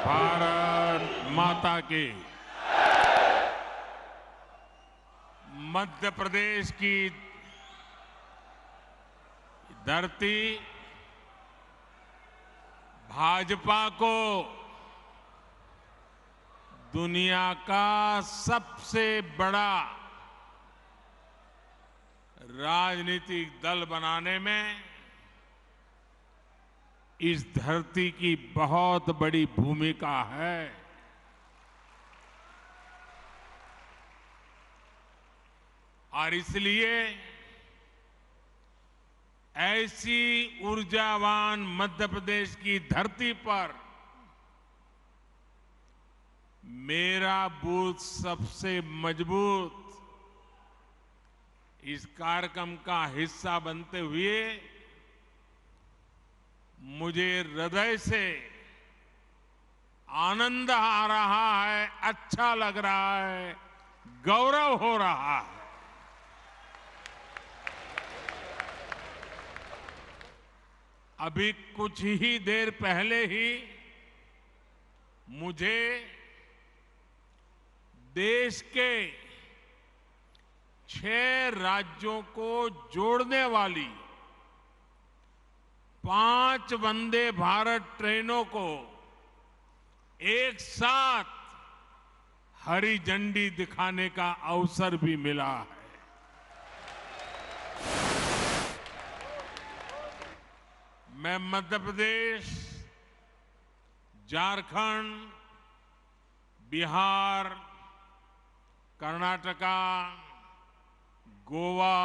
भारत माता की। मध्य प्रदेश की धरती भाजपा को दुनिया का सबसे बड़ा राजनीतिक दल बनाने में इस धरती की बहुत बड़ी भूमिका है। और इसलिए ऐसी ऊर्जावान मध्य प्रदेश की धरती पर मेरा बूथ सबसे मजबूत इस कार्यक्रम का हिस्सा बनते हुए मुझे हृदय से आनंद आ रहा है, अच्छा लग रहा है, गौरव हो रहा है। अभी कुछ ही देर पहले ही मुझे देश के 6 राज्यों को जोड़ने वाली 5 वंदे भारत ट्रेनों को एक साथ हरी झंडी दिखाने का अवसर भी मिला है। मैं मध्य प्रदेश, झारखंड, बिहार, कर्नाटका, गोवा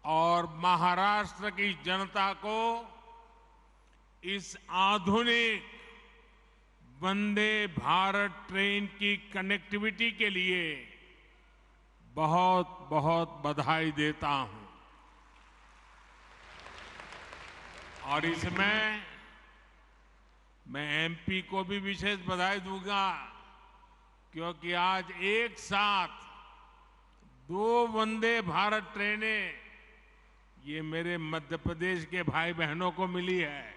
और महाराष्ट्र की जनता को इस आधुनिक वंदे भारत ट्रेन की कनेक्टिविटी के लिए बहुत बहुत बधाई देता हूं। और इसमें मैं एमपी को भी विशेष बधाई दूंगा, क्योंकि आज एक साथ 2 वंदे भारत ट्रेनें ये मेरे मध्य प्रदेश के भाई बहनों को मिली है।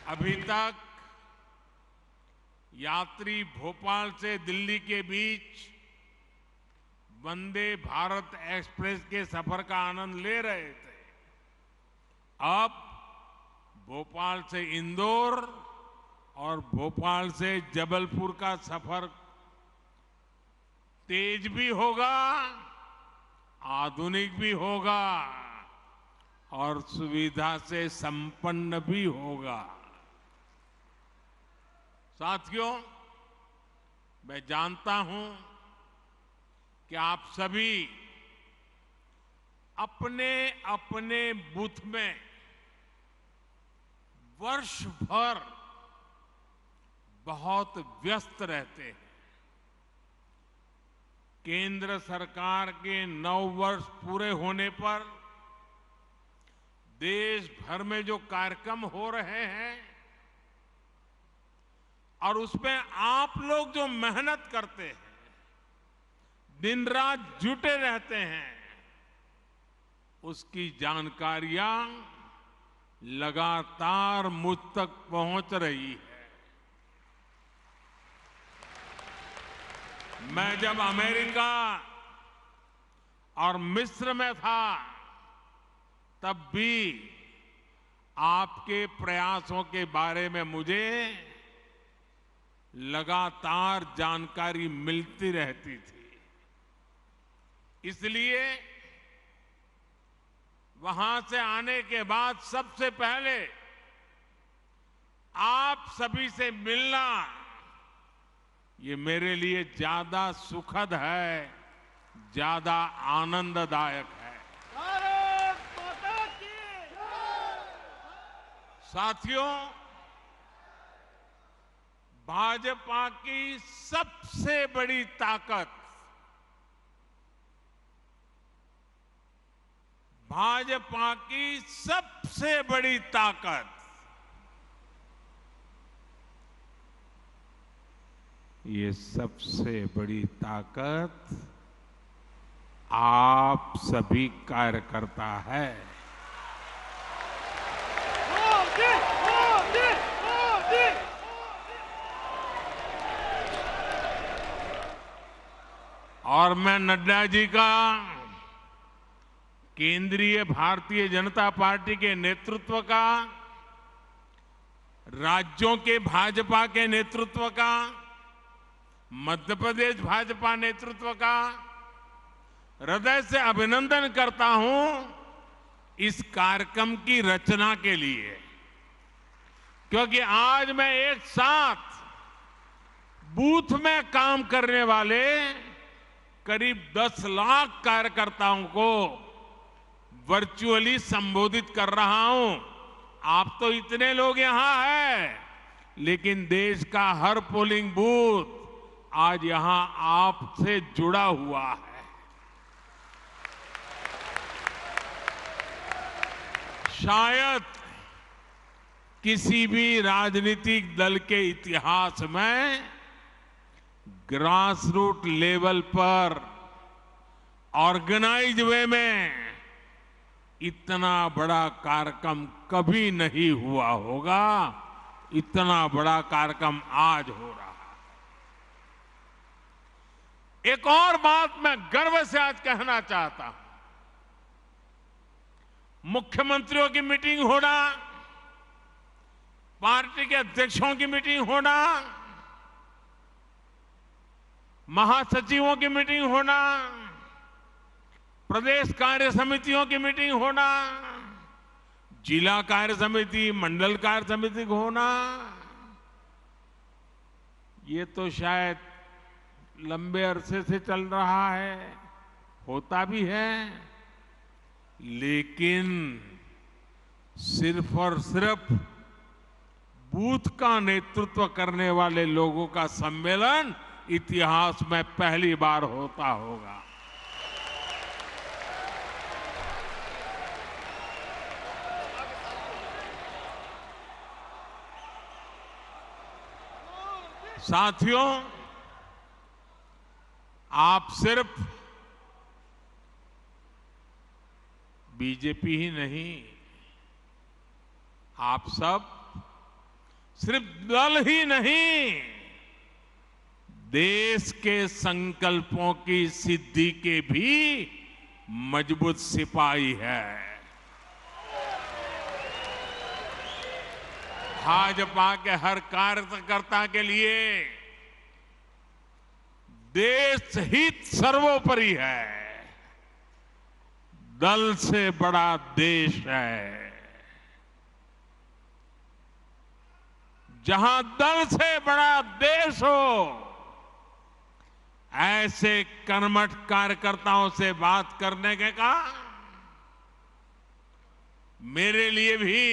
अभी तक यात्री भोपाल से दिल्ली के बीच वंदे भारत एक्सप्रेस के सफर का आनंद ले रहे थे। अब भोपाल से इंदौर और भोपाल से जबलपुर का सफर तेज भी होगा, आधुनिक भी होगा और सुविधा से संपन्न भी होगा। साथियों, मैं जानता हूं कि आप सभी अपने अपने बूथ में वर्ष भर बहुत व्यस्त रहते हैं। केंद्र सरकार के 9 वर्ष पूरे होने पर देश भर में जो कार्यक्रम हो रहे हैं और उसमें आप लोग जो मेहनत करते हैं, दिन रात जुटे रहते हैं, उसकी जानकारियां लगातार मुझ तक पहुंच रही है। मैं जब अमेरिका और मिस्र में था तब भी आपके प्रयासों के बारे में मुझे लगातार जानकारी मिलती रहती थी। इसलिए वहां से आने के बाद सबसे पहले आप सभी से मिलना ये मेरे लिए ज्यादा सुखद है, ज्यादा आनंददायक है। भारत माता की। साथियों, भाजपा की सबसे बड़ी ताकत, भाजपा की सबसे बड़ी ताकत ये सबसे बड़ी ताकत आप सभी कार्यकर्ता है। और मैं नड्डा जी का केंद्रीय भारतीय जनता पार्टी के नेतृत्व का, राज्यों के भाजपा के नेतृत्व का, मध्य प्रदेश भाजपा नेतृत्व का हृदय से अभिनंदन करता हूं इस कार्यक्रम की रचना के लिए, क्योंकि आज मैं एक साथ बूथ में काम करने वाले करीब 10 लाख कार्यकर्ताओं को वर्चुअली संबोधित कर रहा हूं। आप तो इतने लोग यहां हैं, लेकिन देश का हर पोलिंग बूथ आज यहां आपसे जुड़ा हुआ है। शायद किसी भी राजनीतिक दल के इतिहास में ग्रास रूट लेवल पर ऑर्गेनाइज वे में इतना बड़ा कार्यक्रम कभी नहीं हुआ होगा। इतना बड़ा कार्यक्रम आज हो रहा है। एक और बात मैं गर्व से आज कहना चाहता हूं, मुख्यमंत्रियों की मीटिंग होना, पार्टी के अध्यक्षों की मीटिंग होना, महासचिवों की मीटिंग होना, प्रदेश कार्य समितियों की मीटिंग होना, जिला कार्य समिति, मंडल कार्य समिति होना, ये तो शायद लंबे अरसे से चल रहा है, होता भी है, लेकिन सिर्फ और सिर्फ बूथ का नेतृत्व करने वाले लोगों का सम्मेलन इतिहास में पहली बार होता होगा। साथियों, आप सिर्फ बीजेपी ही नहीं, आप सब सिर्फ दल ही नहीं, देश के संकल्पों की सिद्धि के भी मजबूत सिपाही है। भाजपा के हर कार्यकर्ता के लिए देश हित सर्वोपरि है। दल से बड़ा देश है। जहां दल से बड़ा देश हो, ऐसे कर्मठ कार्यकर्ताओं से बात करने के का मेरे लिए भी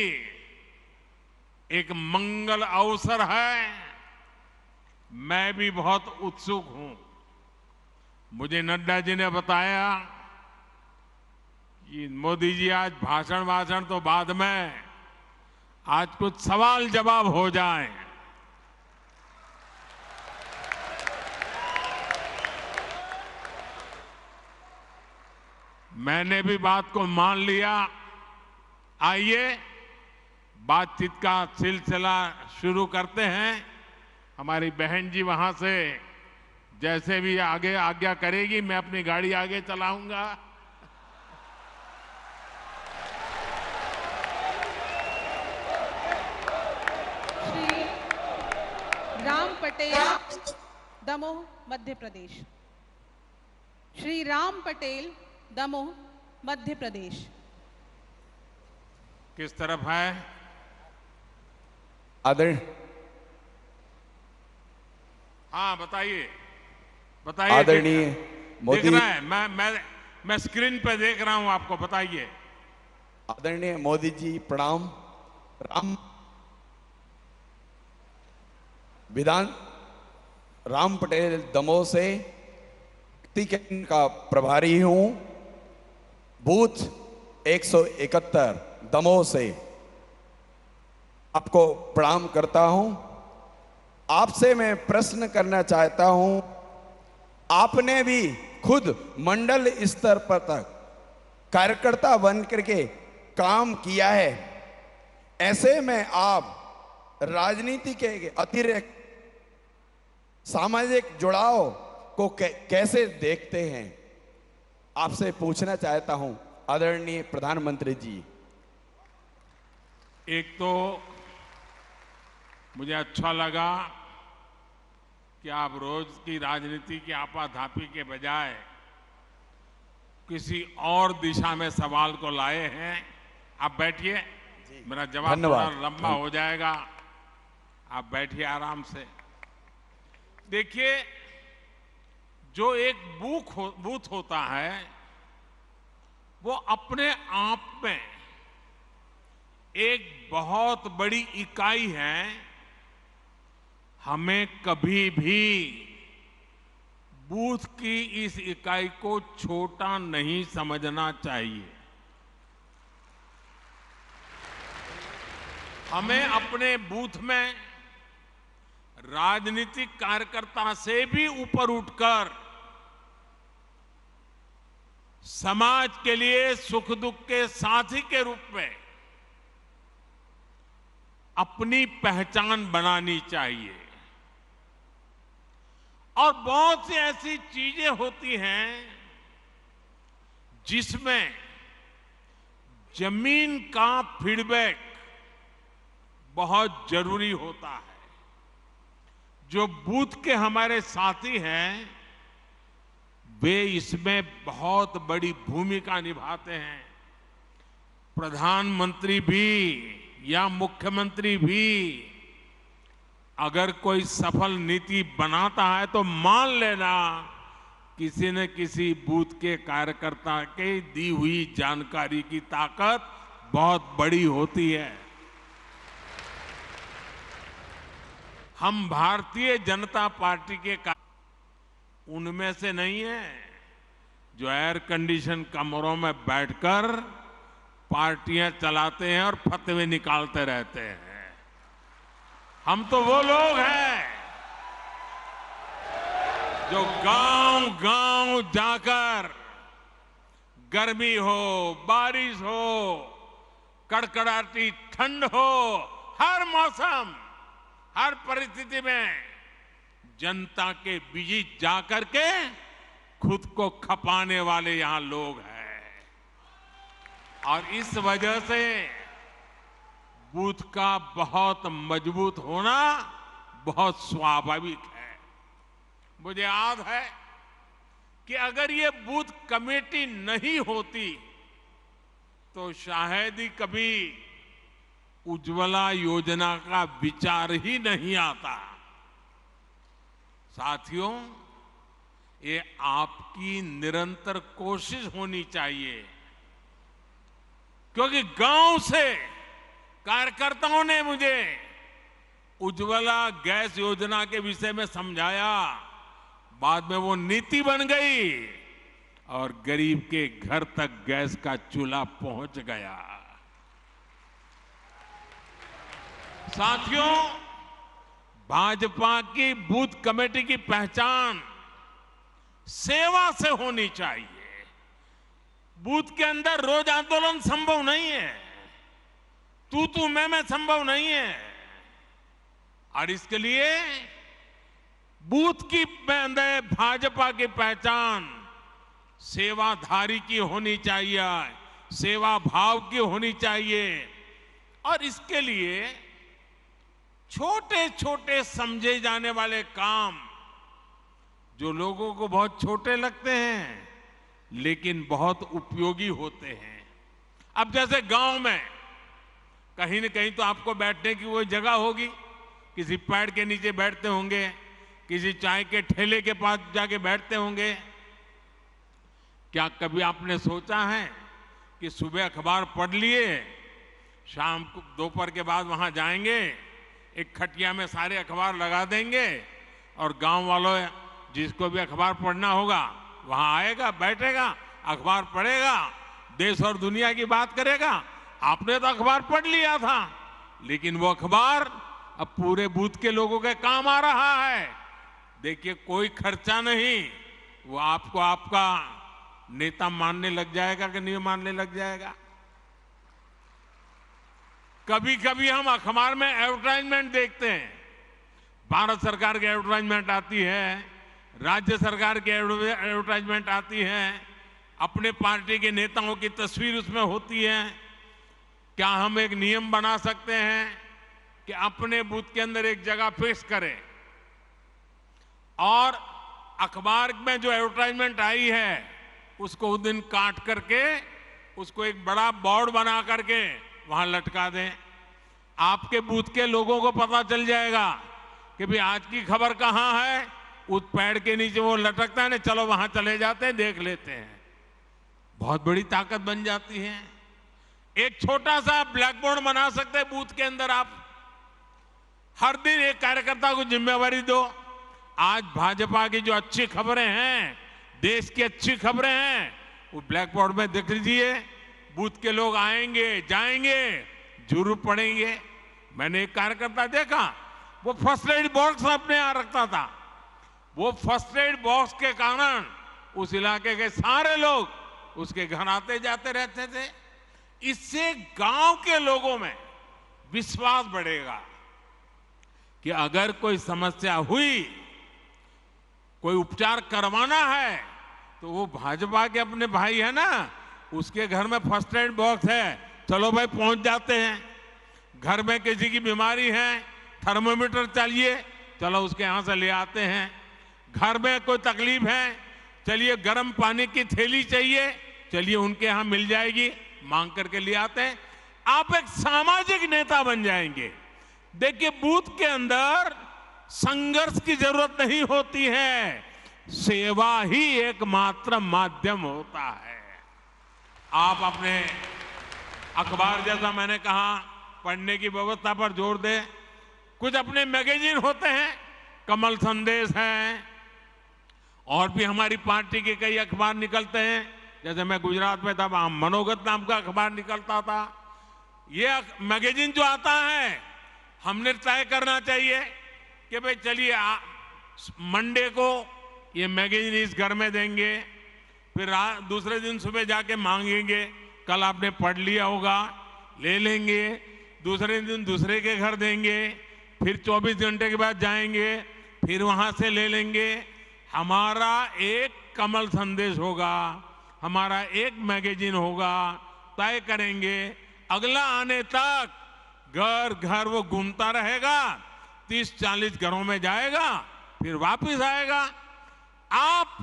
एक मंगल अवसर है। मैं भी बहुत उत्सुक हूं। मुझे नड्डा जी ने बताया कि मोदी जी आज भाषण तो बाद में, आज कुछ सवाल जवाब हो जाए। मैंने भी बात को मान लिया। आइए बातचीत का सिलसिला शुरू करते हैं। हमारी बहन जी वहां से जैसे भी आगे आज्ञा करेगी, मैं अपनी गाड़ी आगे चलाऊंगा। राम पटेल, दमोह, मध्य प्रदेश। श्री राम पटेल, दमोह, मध्य प्रदेश। किस तरफ है? हाँ, बताइए बताइए। आदरणीय मोदी, देख रहा है, मैं स्क्रीन पे देख रहा हूं, आपको बताइए। आदरणीय मोदी जी प्रणाम। राम पटेल दमोह से टिकट का प्रभारी हूं। बूथ 171 दमोह से आपको प्रणाम करता हूं। आपसे मैं प्रश्न करना चाहता हूं, आपने भी खुद मंडल स्तर पर तक कार्यकर्ता बन करके काम किया है। ऐसे में आप राजनीति के अतिरिक्त सामाजिक जुड़ाव को कैसे देखते हैं, आपसे पूछना चाहता हूं आदरणीय प्रधानमंत्री जी। एक तो मुझे अच्छा लगा कि आप रोज की राजनीति की आपाधापी के बजाय किसी और दिशा में सवाल को लाए हैं। आप बैठिए, मेरा जवाब थोड़ा लंबा हो जाएगा, आप बैठिए आराम से। देखिए, जो एक बूथ होता है वो अपने आप में एक बहुत बड़ी इकाई है। हमें कभी भी बूथ की इस इकाई को छोटा नहीं समझना चाहिए। हमें अपने बूथ में राजनीतिक कार्यकर्ता से भी ऊपर उठकर समाज के लिए सुख दुख के साथी के रूप में अपनी पहचान बनानी चाहिए। और बहुत सी ऐसी चीजें होती हैं जिसमें जमीन का फीडबैक बहुत जरूरी होता है। जो बूथ के हमारे साथी हैं वे इसमें बहुत बड़ी भूमिका निभाते हैं। प्रधानमंत्री भी या मुख्यमंत्री भी अगर कोई सफल नीति बनाता है तो मान लेना किसी न किसी बूथ के कार्यकर्ता के दी हुई जानकारी की ताकत बहुत बड़ी होती है। हम भारतीय जनता पार्टी के उनमें से नहीं है जो एयर कंडीशन कमरों में बैठकर पार्टियां चलाते हैं और फतवे निकालते रहते हैं। हम तो वो लोग हैं जो गांव-गांव जाकर गर्मी हो, बारिश हो, कड़कड़ाती ठंड हो, हर मौसम, हर परिस्थिति में जनता के बीच जाकर के खुद को खपाने वाले यहां लोग हैं। और इस वजह से बूथ का बहुत मजबूत होना बहुत स्वाभाविक है। मुझे याद है कि अगर ये बूथ कमेटी नहीं होती तो शायद ही कभी उज्ज्वला योजना का विचार ही नहीं आता। साथियों, ये आपकी निरंतर कोशिश होनी चाहिए, क्योंकि गांव से कार्यकर्ताओं ने मुझे उज्ज्वला गैस योजना के विषय में समझाया। बाद में वो नीति बन गई और गरीब के घर तक गैस का चूल्हा पहुंच गया। साथियों, भाजपा की बूथ कमेटी की पहचान सेवा से होनी चाहिए। बूथ के अंदर रोज आंदोलन संभव नहीं है, तू मैं संभव नहीं है। और इसके लिए बूथ की अंदर भाजपा की पहचान सेवाधारी की होनी चाहिए, सेवा भाव की होनी चाहिए। और इसके लिए छोटे छोटे समझे जाने वाले काम जो लोगों को बहुत छोटे लगते हैं लेकिन बहुत उपयोगी होते हैं। अब जैसे गांव में कहीं न कहीं तो आपको बैठने की वो जगह होगी, किसी पेड़ के नीचे बैठते होंगे, किसी चाय के ठेले के पास जाके बैठते होंगे। क्या कभी आपने सोचा है कि सुबह अखबार पढ़ लिए, शाम को दोपहर के बाद वहां जाएंगे, एक खटिया में सारे अखबार लगा देंगे और गांव वालों जिसको भी अखबार पढ़ना होगा वहां आएगा, बैठेगा, अखबार पढ़ेगा, देश और दुनिया की बात करेगा। आपने तो अखबार पढ़ लिया था, लेकिन वो अखबार अब पूरे बूथ के लोगों के काम आ रहा है। देखिए, कोई खर्चा नहीं, वो आपको आपका नेता मानने लग जाएगा कि नहीं मानने लग जाएगा। कभी कभी हम अखबार में एडवर्टाइजमेंट देखते हैं, भारत सरकार की एडवर्टाइजमेंट आती है राज्य सरकार की एडवर्टाइजमेंट आती है, अपने पार्टी के नेताओं की तस्वीर उसमें होती है। क्या हम एक नियम बना सकते हैं कि अपने बूथ के अंदर एक जगह फिक्स करें और अखबार में जो एडवर्टाइजमेंट आई है उसको उस दिन काट करके उसको एक बड़ा बोर्ड बना करके वहां लटका दें। आपके बूथ के लोगों को पता चल जाएगा कि भाई आज की खबर कहां है, उस पेड़ के नीचे वो लटकता है ना, चलो वहां चले जाते हैं, देख लेते हैं। बहुत बड़ी ताकत बन जाती है। एक छोटा सा ब्लैक बोर्ड बना सकते हैं बूथ के अंदर। आप हर दिन एक कार्यकर्ता को जिम्मेवारी दो। आज भाजपा की जो अच्छी खबरें हैं, देश की अच्छी खबरें हैं, वो ब्लैक बोर्ड में देख लीजिए। बूथ के लोग आएंगे जाएंगे, जरूर पड़ेंगे। मैंने एक कार्यकर्ता देखा, वो फर्स्ट एड बॉक्स अपने यहां रखता था। वो फर्स्ट एड बॉक्स के कारण उस इलाके के सारे लोग उसके घर आते जाते रहते थे। इससे गांव के लोगों में विश्वास बढ़ेगा कि अगर कोई समस्या हुई, कोई उपचार करवाना है, तो वो भाजपा के अपने भाई है ना, उसके घर में फर्स्ट एड बॉक्स है, चलो भाई पहुंच जाते हैं। घर में किसी की बीमारी है, थर्मोमीटर चाहिए, चलो उसके यहां से ले आते हैं। घर में कोई तकलीफ है, चलिए गर्म पानी की थैली चाहिए, चलिए उनके यहां मिल जाएगी, मांग करके ले आते हैं। आप एक सामाजिक नेता बन जाएंगे। देखिए, बूथ के अंदर संघर्ष की जरूरत नहीं होती है, सेवा ही एकमात्र माध्यम होता है। आप अपने अखबार, जैसा मैंने कहा, पढ़ने की व्यवस्था पर जोर दें। कुछ अपने मैगजीन होते हैं, कमल संदेश है, और भी हमारी पार्टी के कई अखबार निकलते हैं। जैसे मैं गुजरात में था, वहां मनोगत नाम का अखबार निकलता था। ये मैगजीन जो आता है, हमने तय करना चाहिए कि भाई चलिए मंडे को ये मैगजीन इस घर में देंगे, फिर दूसरे दिन सुबह जाके मांगेंगे, कल आपने पढ़ लिया होगा, ले लेंगे, दूसरे दिन दूसरे के घर देंगे, फिर 24 घंटे के बाद जाएंगे, फिर वहां से ले लेंगे। हमारा एक कमल संदेश होगा, हमारा एक मैगजीन होगा, तय करेंगे। अगला आने तक घर घर वो घूमता रहेगा, 30-40 घरों में जाएगा, फिर वापस आएगा। आप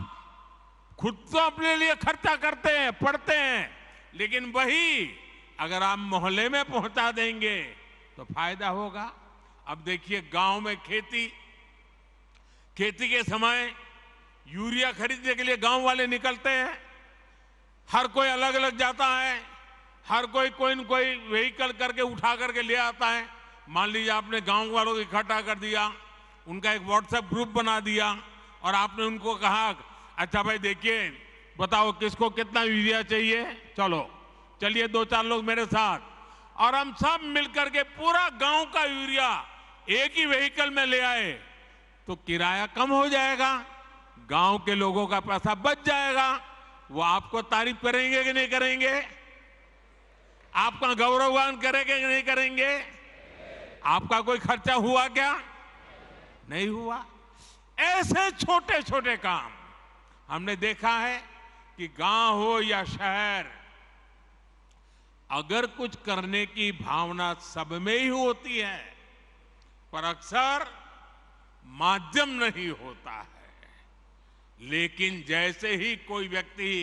खुद तो अपने लिए खर्चा करते हैं, पढ़ते हैं, लेकिन वही अगर आप मोहल्ले में पहुंचा देंगे तो फायदा होगा। अब देखिए, गांव में खेती के समय यूरिया खरीदने के लिए गांव वाले निकलते हैं। हर कोई अलग अलग जाता है, हर कोई न कोई व्हीकल करके उठा करके ले आता है। मान लीजिए आपने गांव वालों को इकट्ठा कर दिया, उनका एक व्हाट्सएप ग्रुप बना दिया और आपने उनको कहा, अच्छा भाई देखिए, बताओ किसको कितना यूरिया चाहिए, चलिए 2-4 लोग मेरे साथ, और हम सब मिलकर के पूरा गांव का यूरिया एक ही व्हीकल में ले आए, तो किराया कम हो जाएगा, गांव के लोगों का पैसा बच जाएगा। वो आपको तारीफ करेंगे कि नहीं करेंगे? आपका गौरवगान करेंगे कि नहीं करेंगे? आपका कोई खर्चा हुआ क्या? नहीं हुआ। ऐसे छोटे छोटे काम हमने देखा है कि गांव हो या शहर, अगर कुछ करने की भावना सब में ही होती है, पर अक्सर माध्यम नहीं होता है। लेकिन जैसे ही कोई व्यक्ति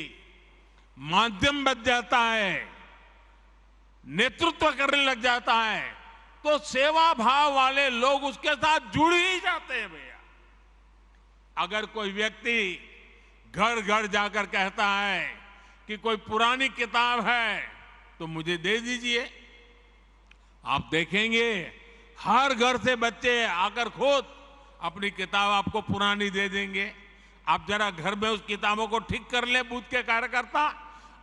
माध्यम बन जाता है, नेतृत्व करने लग जाता है, तो सेवा भाव वाले लोग उसके साथ जुड़ ही जाते हैं भैया। अगर कोई व्यक्ति घर घर जाकर कहता है कि कोई पुरानी किताब है तो मुझे दे दीजिए, आप देखेंगे हर घर से बच्चे आकर खुद अपनी किताब आपको पुरानी दे देंगे। आप जरा घर में उस किताबों को ठीक कर ले बूथ के कार्यकर्ता,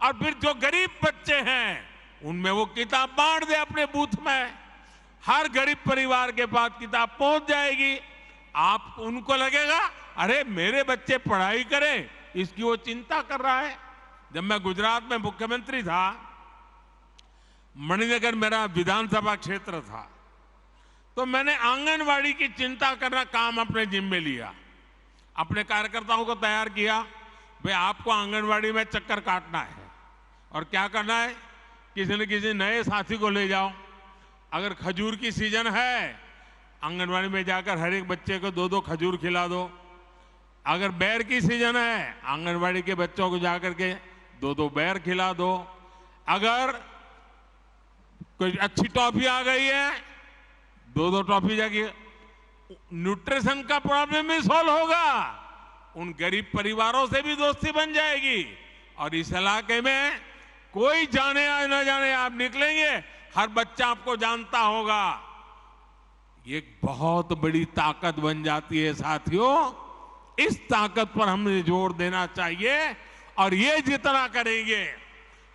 और फिर जो गरीब बच्चे हैं उनमें वो किताब बांट दे अपने बूथ में। हर गरीब परिवार के पास किताब पहुंच जाएगी। आप उनको लगेगा, अरे मेरे बच्चे पढ़ाई करें, इसकी वो चिंता कर रहा है। जब मैं गुजरात में मुख्यमंत्री था, मणिनगर मेरा विधानसभा क्षेत्र था, तो मैंने आंगनवाड़ी की चिंता करना काम अपने जिम्मे लिया। अपने कार्यकर्ताओं को तैयार किया, भाई आपको आंगनवाड़ी में चक्कर काटना है और क्या करना है, किसी न किसी नए साथी को ले जाओ। अगर खजूर की सीजन है, आंगनवाड़ी में जाकर हर एक बच्चे को 2-2 खजूर खिला दो। अगर बेर की सीजन है, आंगनवाड़ी के बच्चों को जाकर के 2-2 बेर खिला दो। अगर कोई अच्छी टॉफी आ गई है, 2-2 टॉफी जाके, न्यूट्रिशन का प्रॉब्लम भी सॉल्व होगा, उन गरीब परिवारों से भी दोस्ती बन जाएगी और इस इलाके में कोई जाने या न जाने आप निकलेंगे, हर बच्चा आपको जानता होगा। ये एक बहुत बड़ी ताकत बन जाती है साथियों। इस ताकत पर हमें जोर देना चाहिए और ये जितना करेंगे,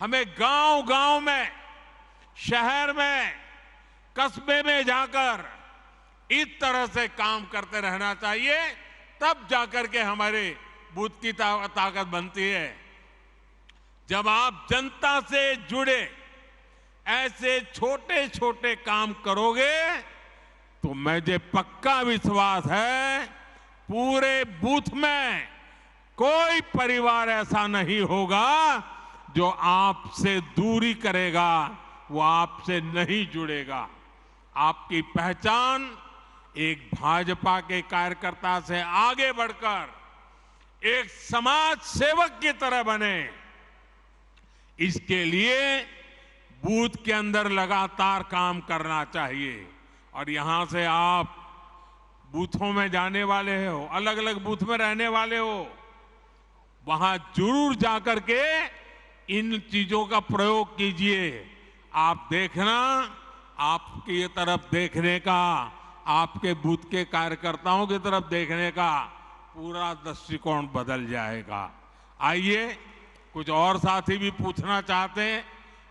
हमें गांव-गांव में, शहर में, कस्बे में जाकर इस तरह से काम करते रहना चाहिए, तब जाकर के हमारे बूथ की ताकत बनती है। जब आप जनता से जुड़े ऐसे छोटे छोटे काम करोगे तो मुझे पक्का विश्वास है पूरे बूथ में कोई परिवार ऐसा नहीं होगा जो आपसे दूरी करेगा, वो आपसे नहीं जुड़ेगा। आपकी पहचान एक भाजपा के कार्यकर्ता से आगे बढ़कर एक समाज सेवक की तरह बने, इसके लिए बूथ के अंदर लगातार काम करना चाहिए। और यहां से आप बूथों में जाने वाले हो, अलग अलग बूथ में रहने वाले हो, वहां जरूर जाकर के इन चीजों का प्रयोग कीजिए। आप देखना, आपकी तरफ देखने का, आपके बूथ के कार्यकर्ताओं की तरफ देखने का पूरा दृष्टिकोण बदल जाएगा। आइए, कुछ और साथी भी पूछना चाहते हैं,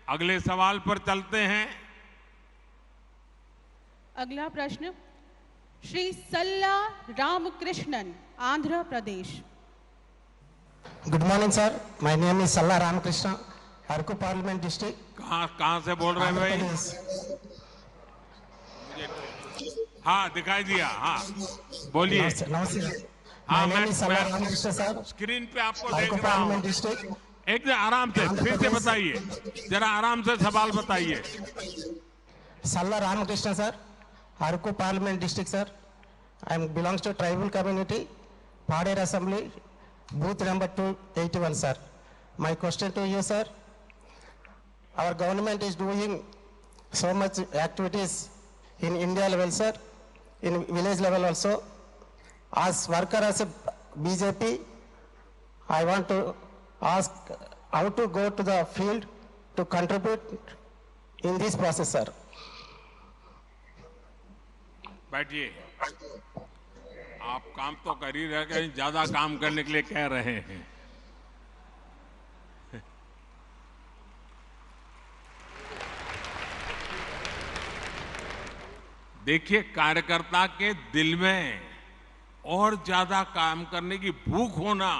अगले सवाल पर चलते हैं। अगला प्रश्न Shri Salla Ramakrishnan, Andhra Pradesh. Good morning sir, my name is Salla Ramakrishna, Araku parliament district. कहाँ से बोल रहे हैं भाई? हाँ, दिखाई दिया। हाँ, बोलिए। नमस्ते। हाँ, my name is Salla Ramakrishna sir, screen पे आपको देख अरकू रहा पार्लियामेंट हूँ। डिस्ट्रिक्ट। एक आराम से फिर से बताइए, जरा आराम से सवाल बताइए। Salla Ramakrishna sir, Araku parliament district sir. I am belongs to tribal community, Paderu assembly, booth number 281 sir. My question to you sir, our government is doing so much activities in India level sir, in village level also. As worker as a BJP, I want to ask how to go to the field to contribute in this process sir. बैठिए। आप काम तो कर ही रहे, कहीं ज्यादा काम करने के लिए कह रहे हैं। देखिए, कार्यकर्ता के दिल में और ज्यादा काम करने की भूख होना,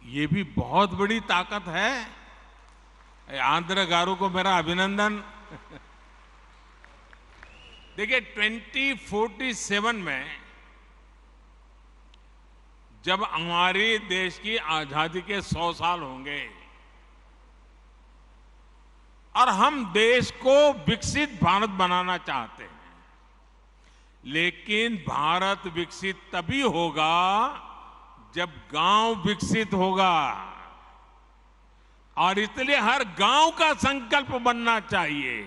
ये भी बहुत बड़ी ताकत है। आंध्र गारू को मेरा अभिनंदन। देखिए, 2047 में जब हमारे देश की आजादी के 100 साल होंगे और हम देश को विकसित भारत बनाना चाहते हैं, लेकिन भारत विकसित तभी होगा जब गांव विकसित होगा। और इसलिए हर गांव का संकल्प बनना चाहिए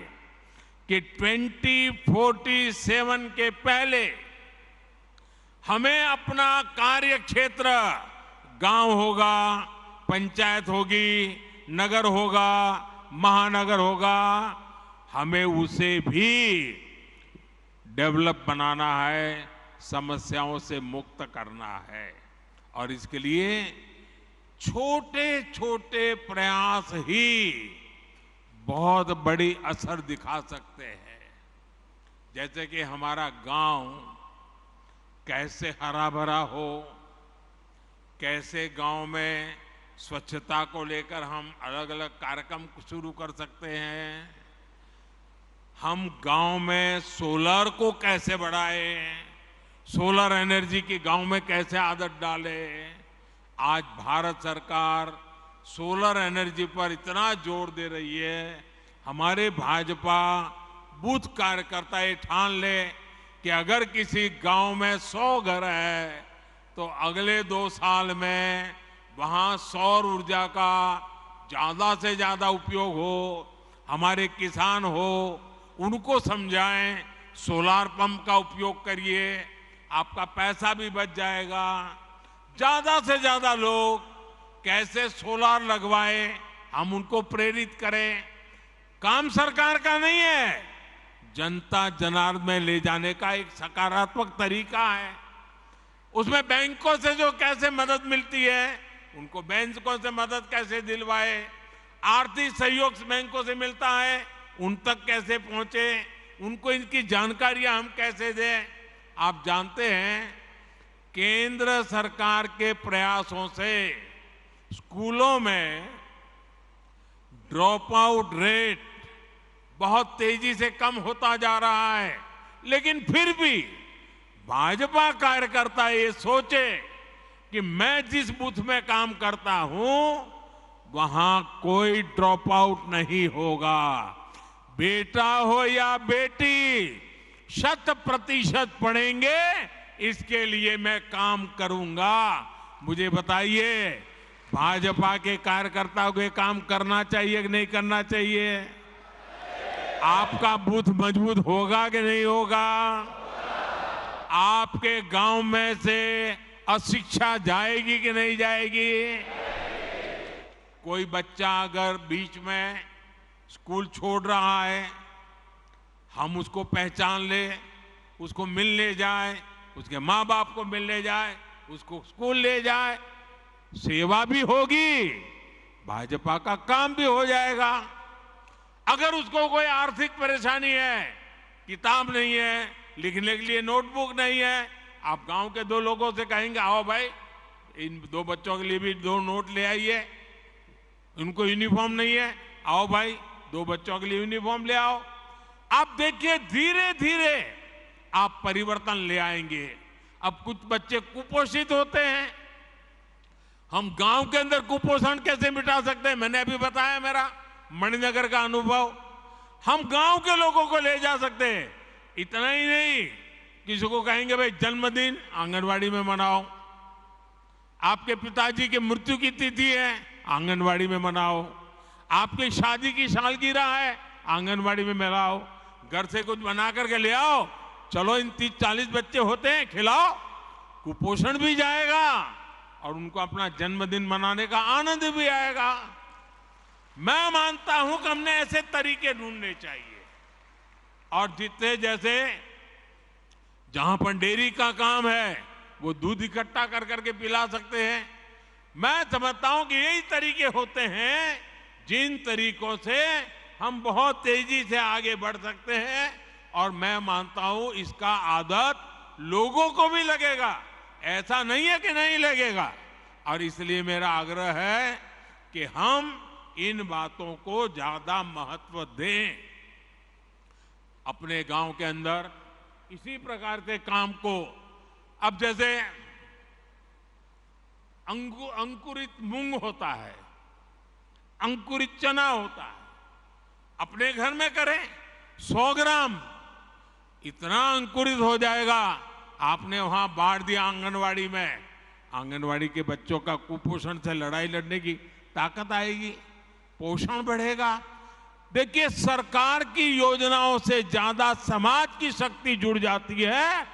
कि 2047 के पहले हमें अपना कार्य क्षेत्र, गांव होगा, पंचायत होगी, नगर होगा, महानगर होगा, हमें उसे भी डेवलप बनाना है, समस्याओं से मुक्त करना है। और इसके लिए छोटे छोटे प्रयास ही बहुत बड़ी असर दिखा सकते हैं। जैसे कि हमारा गांव कैसे हरा भरा हो, कैसे गांव में स्वच्छता को लेकर हम अलग अलग कार्यक्रम शुरू कर सकते हैं, हम गांव में सोलर को कैसे बढ़ाएं, सोलर एनर्जी की गांव में कैसे आदत डाले। आज भारत सरकार सोलर एनर्जी पर इतना जोर दे रही है, हमारे भाजपा बूथ कार्यकर्ता ये ठान ले कि अगर किसी गांव में 100 घर है तो अगले 2 साल में वहां सौर ऊर्जा का ज्यादा से ज्यादा उपयोग हो। हमारे किसान हो उनको समझाएं, सोलार पंप का उपयोग करिए, आपका पैसा भी बच जाएगा। ज्यादा से ज्यादा लोग कैसे सोलार लगवाए, हम उनको प्रेरित करें। काम सरकार का नहीं है, जनता जनार्दन में ले जाने का एक सकारात्मक तरीका है। उसमें बैंकों से जो कैसे मदद मिलती है, उनको बैंकों से मदद कैसे दिलवाए, आर्थिक सहयोग बैंकों से मिलता है उन तक कैसे पहुंचे, उनको इनकी जानकारियां हम कैसे दें। आप जानते हैं केंद्र सरकार के प्रयासों से स्कूलों में ड्रॉप आउट रेट बहुत तेजी से कम होता जा रहा है, लेकिन फिर भी भाजपा कार्यकर्ता ये सोचे कि मैं जिस बूथ में काम करता हूं वहां कोई ड्रॉप आउट नहीं होगा। बेटा हो या बेटी 100% पढ़ेंगे, इसके लिए मैं काम करूंगा। मुझे बताइए, भाजपा के कार्यकर्ताओं को ये काम करना चाहिए कि नहीं करना चाहिए? आपका बूथ मजबूत होगा कि नहीं होगा? आपके गांव में से अशिक्षा जाएगी कि नहीं जाएगी? कोई बच्चा अगर बीच में स्कूल छोड़ रहा है, हम उसको पहचान ले, उसको मिलने जाए, उसके माँ बाप को मिलने जाए, उसको स्कूल ले जाए, सेवा भी होगी, भाजपा का काम भी हो जाएगा। अगर उसको कोई आर्थिक परेशानी है, किताब नहीं है, लिखने के लिए नोटबुक नहीं है, आप गांव के 2 लोगों से कहेंगे आओ भाई इन 2 बच्चों के लिए भी 2 नोट ले आइए, उनको यूनिफॉर्म नहीं है, आओ भाई 2 बच्चों के लिए यूनिफॉर्म ले आओ। आप देखिए धीरे धीरे आप परिवर्तन ले आएंगे। अब कुछ बच्चे कुपोषित होते हैं, हम गांव के अंदर कुपोषण कैसे मिटा सकते हैं? मैंने अभी बताया मेरा मणिनगर का अनुभव, हम गांव के लोगों को ले जा सकते हैं। इतना ही नहीं, किसी को कहेंगे भाई जन्मदिन आंगनवाड़ी में मनाओ, आपके पिताजी की मृत्यु की तिथि है आंगनवाड़ी में मनाओ, आपकी शादी की सालगिरह है आंगनवाड़ी में मनाओ, घर से कुछ बना करके ले आओ, चलो इन 30-40 बच्चे होते हैं खिलाओ, कुपोषण भी जाएगा और उनको अपना जन्मदिन मनाने का आनंद भी आएगा। मैं मानता हूं कि हमने ऐसे तरीके ढूंढने चाहिए। और जितने जैसे जहां पर डेयरी का काम है वो दूध इकट्ठा कर करके पिला सकते हैं। मैं समझता हूं कि यही तरीके होते हैं जिन तरीकों से हम बहुत तेजी से आगे बढ़ सकते हैं, और मैं मानता हूं इसका आदत लोगों को भी लगेगा, ऐसा नहीं है कि नहीं लगेगा। और इसलिए मेरा आग्रह है कि हम इन बातों को ज्यादा महत्व दें। अपने गांव के अंदर इसी प्रकार के काम को, अब जैसे अंकुरित मूंग होता है, अंकुरित चना होता है, अपने घर में करें 100 ग्राम, इतना अंकुरित हो जाएगा। आपने वहां बांट दिया आंगनवाड़ी में, आंगनवाड़ी के बच्चों का कुपोषण से लड़ाई लड़ने की ताकत आएगी, पोषण बढ़ेगा। देखिए, सरकार की योजनाओं से ज्यादा समाज की शक्ति जुड़ जाती है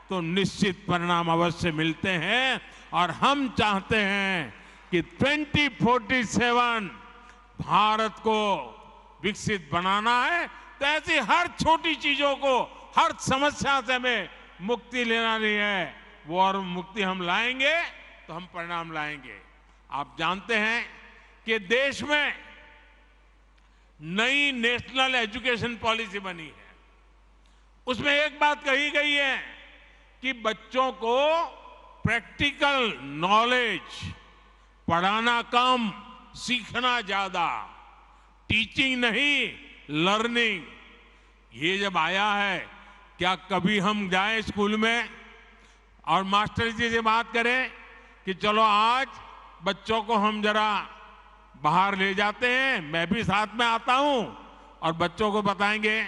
तो निश्चित परिणाम अवश्य मिलते हैं। और हम चाहते हैं कि 2047 भारत को विकसित बनाना है, तो ऐसी हर छोटी चीजों को, हर समस्या से हमें मुक्ति लेना नहीं है, वो और मुक्ति हम लाएंगे तो हम परिणाम लाएंगे। आप जानते हैं कि देश में नई नेशनल एजुकेशन पॉलिसी बनी है, उसमें एक बात कही गई है कि बच्चों को प्रैक्टिकल नॉलेज, पढ़ाना कम, सीखना ज्यादा, टीचिंग नहीं लर्निंग। ये जब आया है, क्या कभी हम जाएं स्कूल में, और मास्टर जी से बात करें कि चलो आज बच्चों को हम जरा बाहर ले जाते हैं, मैं भी साथ में आता हूं और बच्चों को बताएंगे,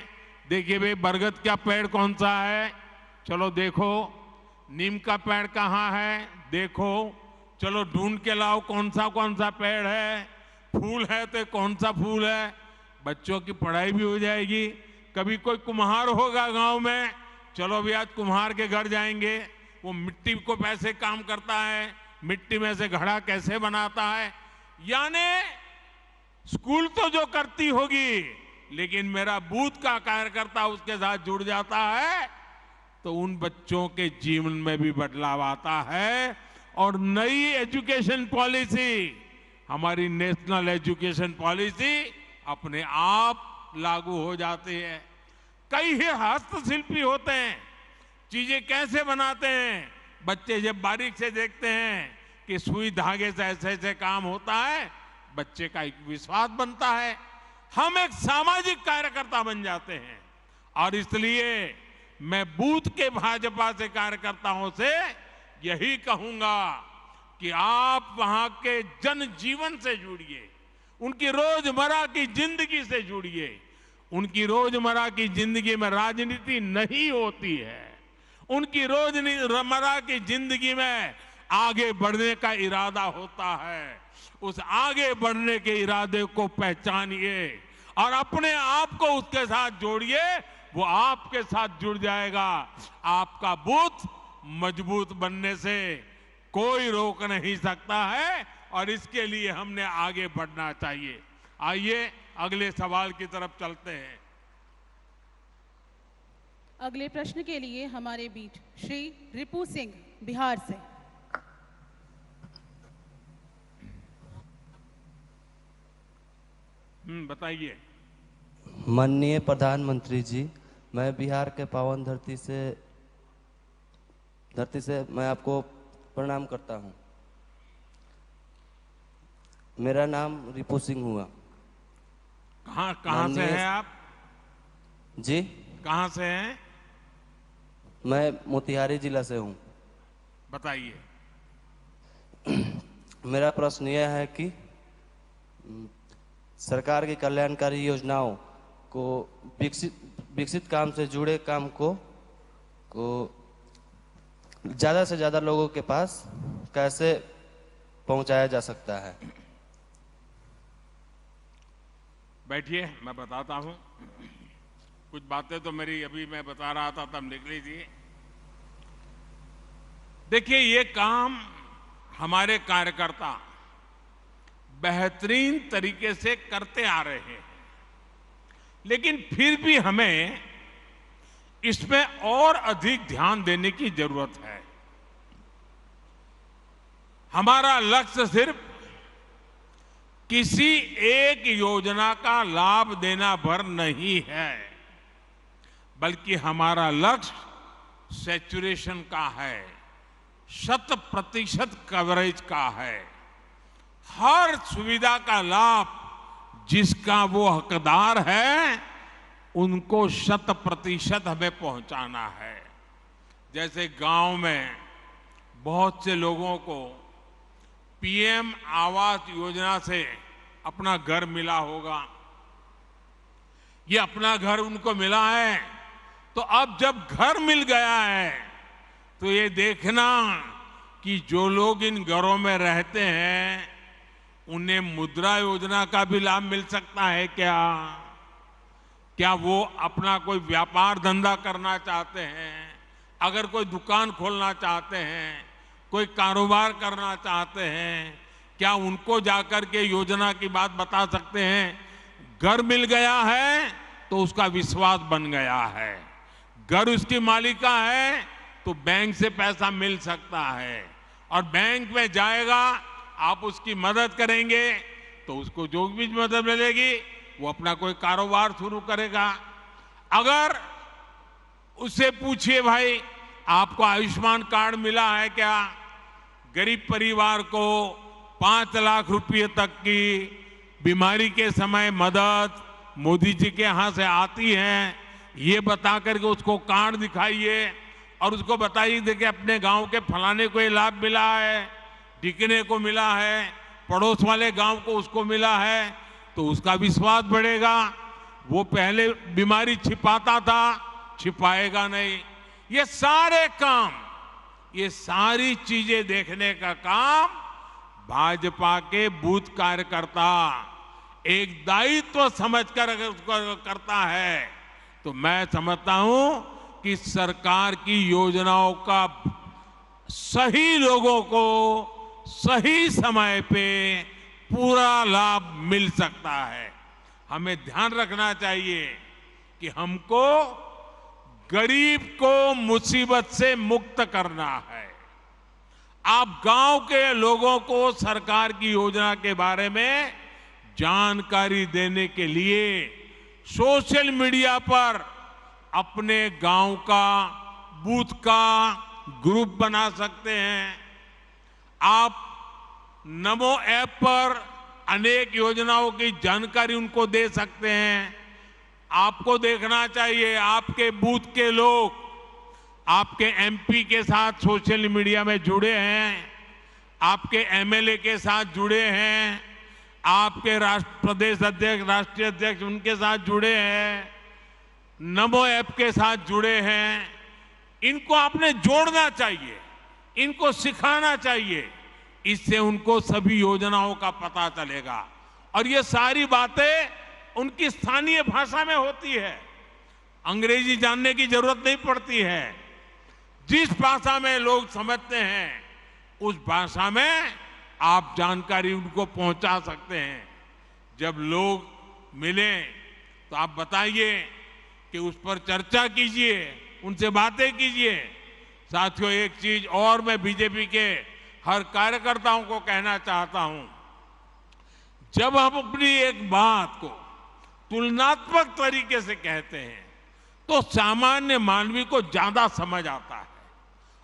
देखिए भाई बरगद का पेड़ कौन सा है, चलो देखो, नीम का पेड़ कहाँ है, देखो, चलो ढूंढ के लाओ कौन सा पेड़ है, फूल है तो कौन सा फूल है। बच्चों की पढ़ाई भी हो जाएगी। कभी कोई कुम्हार होगा गांव में, चलो भी आज कुम्हार के घर जाएंगे, वो मिट्टी को कैसे काम करता है, मिट्टी में से घड़ा कैसे बनाता है। यानी स्कूल तो जो करती होगी, लेकिन मेरा बूथ का कार्यकर्ता उसके साथ जुड़ जाता है तो उन बच्चों के जीवन में भी बदलाव आता है। और नई एजुकेशन पॉलिसी, हमारी नेशनल एजुकेशन पॉलिसी अपने आप लागू हो जाती है। कई ही हस्तशिल्पी होते हैं, चीजें कैसे बनाते हैं, बच्चे जब बारीक से देखते हैं कि सुई धागे से ऐसे ऐसे काम होता है, बच्चे का एक विश्वास बनता है, हम एक सामाजिक कार्यकर्ता बन जाते हैं। और इसलिए मैं बूथ के भाजपा से कार्यकर्ताओं से यही कहूंगा कि आप वहां के जन जीवन से जुड़िए, उनकी रोजमर्रा की जिंदगी से जुड़िए। उनकी रोजमर्रा की जिंदगी में राजनीति नहीं होती है, उनकी रोजमर्रा की जिंदगी में आगे बढ़ने का इरादा होता है। उस आगे बढ़ने के इरादे को पहचानिए और अपने आप को उसके साथ जोड़िए, वो आपके साथ जुड़ जाएगा। आपका बूथ मजबूत बनने से कोई रोक नहीं सकता है और इसके लिए हमने आगे बढ़ना चाहिए। आइए अगले सवाल की तरफ चलते हैं। अगले प्रश्न के लिए हमारे बीच श्री रिपू सिंह बिहार से। बताइए। माननीय प्रधानमंत्री जी, मैं बिहार के पावन धरती से मैं आपको प्रणाम करता हूं। मेरा नाम रिपू सिंह हुआ। कहाँ से हैं आप? जी, कहाँ से हैं? मैं मोतिहारी जिला से हूं। बताइए। मेरा प्रश्न यह है कि सरकार की कल्याणकारी योजनाओं को विकसित काम से जुड़े काम को ज्यादा से ज्यादा लोगों के पास कैसे पहुंचाया जा सकता है? बैठिए, मैं बताता हूं। कुछ बातें तो मेरी अभी मैं बता रहा था तब निकली थी। देखिए, ये काम हमारे कार्यकर्ता बेहतरीन तरीके से करते आ रहे हैं, लेकिन फिर भी हमें इसमें और अधिक ध्यान देने की जरूरत है। हमारा लक्ष्य सिर्फ किसी एक योजना का लाभ देना भर नहीं है, बल्कि हमारा लक्ष्य सैचुरेशन का है, 100% कवरेज का है। हर सुविधा का लाभ जिसका वो हकदार है, उनको 100% हमें पहुंचाना है। जैसे गांव में बहुत से लोगों को पीएम आवास योजना से अपना घर मिला होगा। ये अपना घर उनको मिला है, तो अब जब घर मिल गया है तो ये देखना कि जो लोग इन घरों में रहते हैं उन्हें मुद्रा योजना का भी लाभ मिल सकता है क्या? क्या वो अपना कोई व्यापार धंधा करना चाहते हैं, अगर कोई दुकान खोलना चाहते हैं, कोई कारोबार करना चाहते हैं, क्या उनको जाकर के योजना की बात बता सकते हैं? घर मिल गया है तो उसका विश्वास बन गया है। घर उसकी मालिका है तो बैंक से पैसा मिल सकता है, और बैंक में जाएगा, आप उसकी मदद करेंगे तो उसको जो भी मदद मिलेगी वो अपना कोई कारोबार शुरू करेगा। अगर उससे पूछिए, भाई आपको आयुष्मान कार्ड मिला है क्या? गरीब परिवार को 5 लाख रुपए तक की बीमारी के समय मदद मोदी जी के यहां से आती है, ये बता करके उसको कार्ड दिखाइए, और उसको बताइए देखिए अपने गांव के फलाने को ये लाभ मिला है, टिकने को मिला है, पड़ोस वाले गांव को उसको मिला है, तो उसका विश्वास बढ़ेगा। वो पहले बीमारी छिपाता था, छिपाएगा नहीं। ये सारे काम, ये सारी चीजें देखने का काम भाजपा के बूथ कार्यकर्ता एक दायित्व समझकर अगर उसको करता है तो मैं समझता हूं कि सरकार की योजनाओं का सही लोगों को सही समय पे पूरा लाभ मिल सकता है। हमें ध्यान रखना चाहिए कि हमको गरीब को मुसीबत से मुक्त करना है। आप गांव के लोगों को सरकार की योजना के बारे में जानकारी देने के लिए सोशल मीडिया पर अपने गांव का बूथ का ग्रुप बना सकते हैं। आप नमो ऐप पर अनेक योजनाओं की जानकारी उनको दे सकते हैं। आपको देखना चाहिए आपके बूथ के लोग आपके एमपी के साथ सोशल मीडिया में जुड़े हैं, आपके एमएलए के साथ जुड़े हैं, आपके प्रदेश अध्यक्ष, राष्ट्रीय अध्यक्ष उनके साथ जुड़े हैं, नमो ऐप के साथ जुड़े हैं। इनको आपने जोड़ना चाहिए, इनको सिखाना चाहिए, इससे उनको सभी योजनाओं का पता चलेगा। और ये सारी बातें उनकी स्थानीय भाषा में होती है, अंग्रेजी जानने की जरूरत नहीं पड़ती है। जिस भाषा में लोग समझते हैं उस भाषा में आप जानकारी उनको पहुंचा सकते हैं। जब लोग मिलें तो आप बताइए कि उस पर चर्चा कीजिए, उनसे बातें कीजिए। साथियों, एक चीज और मैं बीजेपी के हर कार्यकर्ताओं को कहना चाहता हूं, जब हम अपनी एक बात को तुलनात्मक तरीके से कहते हैं तो सामान्य मानवी को ज्यादा समझ आता है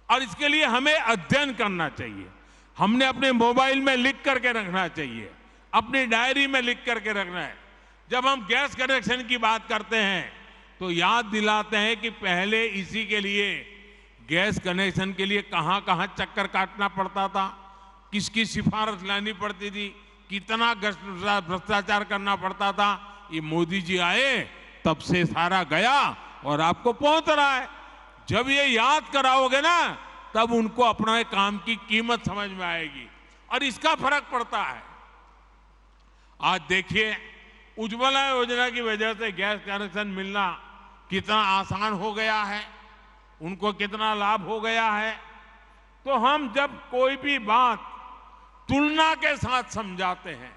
और इसके लिए हमें अध्ययन करना चाहिए। हमने अपने मोबाइल में लिख करके रखना चाहिए, अपनी डायरी में लिख करके रखना है। जब हम गैस कनेक्शन की बात करते हैं तो याद दिलाते हैं कि पहले इसी के लिए गैस कनेक्शन के लिए कहां कहां चक्कर काटना पड़ता था, किसकी सिफारिश लानी पड़ती थी, कितना भ्रष्टाचार करना पड़ता था। ये मोदी जी आए तब से सारा गया और आपको पहुंच रहा है। जब ये याद कराओगे ना तब उनको अपना काम की कीमत समझ में आएगी और इसका फर्क पड़ता है। आज देखिए, उज्ज्वला योजना की वजह से गैस कनेक्शन मिलना कितना आसान हो गया है, उनको कितना लाभ हो गया है। तो हम जब कोई भी बात तुलना के साथ समझाते हैं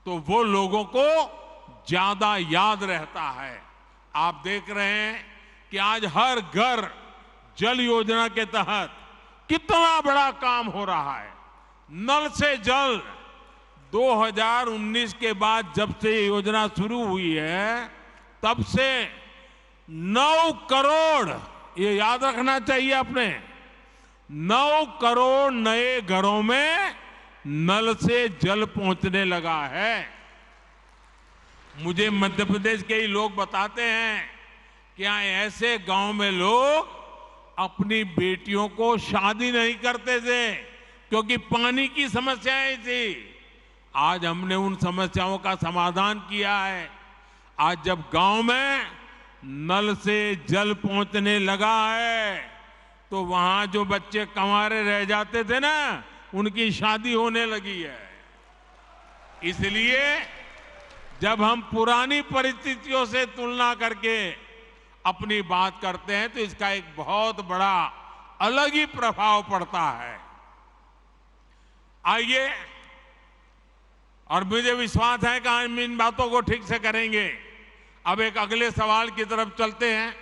तो वो लोगों को ज्यादा याद रहता है। आप देख रहे हैं कि आज हर घर जल योजना के तहत कितना बड़ा काम हो रहा है। नल से जल 2019 के बाद जब से ये योजना शुरू हुई है तब से 9 करोड़, ये याद रखना चाहिए आपने, 9 करोड़ नए घरों में नल से जल पहुंचने लगा है। मुझे मध्य प्रदेश के ही लोग बताते हैं कि यहाँ ऐसे गांव में लोग अपनी बेटियों को शादी नहीं करते थे क्योंकि पानी की समस्याएं थी। आज हमने उन समस्याओं का समाधान किया है। आज जब गांव में नल से जल पहुंचने लगा है तो वहां जो बच्चे कंवारे रह जाते थे ना, उनकी शादी होने लगी है। इसलिए जब हम पुरानी परिस्थितियों से तुलना करके अपनी बात करते हैं तो इसका एक बहुत बड़ा अलग ही प्रभाव पड़ता है। आइए, और मुझे विश्वास है कि हम इन बातों को ठीक से करेंगे। अब एक अगले सवाल की तरफ चलते हैं।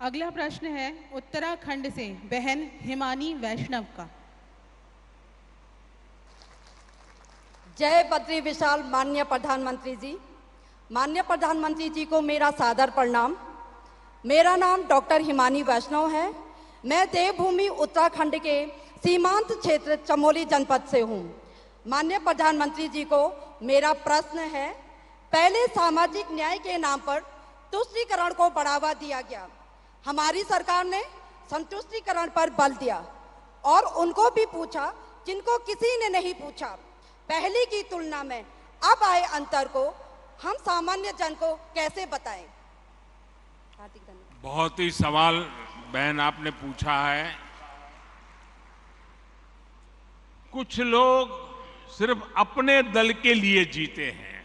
अगला प्रश्न है उत्तराखंड से बहन हिमानी वैष्णव का। जय बद्री विशाल माननीय प्रधानमंत्री जी। माननीय प्रधानमंत्री जी को मेरा सादर प्रणाम। मेरा नाम डॉक्टर हिमानी वैष्णव है। मैं देवभूमि उत्तराखंड के सीमांत क्षेत्र चमोली जनपद से हूँ। माननीय प्रधानमंत्री जी को मेरा प्रश्न है, पहले सामाजिक न्याय के नाम पर तुष्टीकरण को बढ़ावा दिया गया। हमारी सरकार ने संतुष्टीकरण पर बल दिया और उनको भी पूछा जिनको किसी ने नहीं पूछा। पहले की तुलना में अब आए अंतर को हम सामान्य जन को कैसे बताएं? हार्दिक धन्यवाद। बहुत ही सवाल बहन आपने पूछा है। कुछ लोग सिर्फ अपने दल के लिए जीते हैं,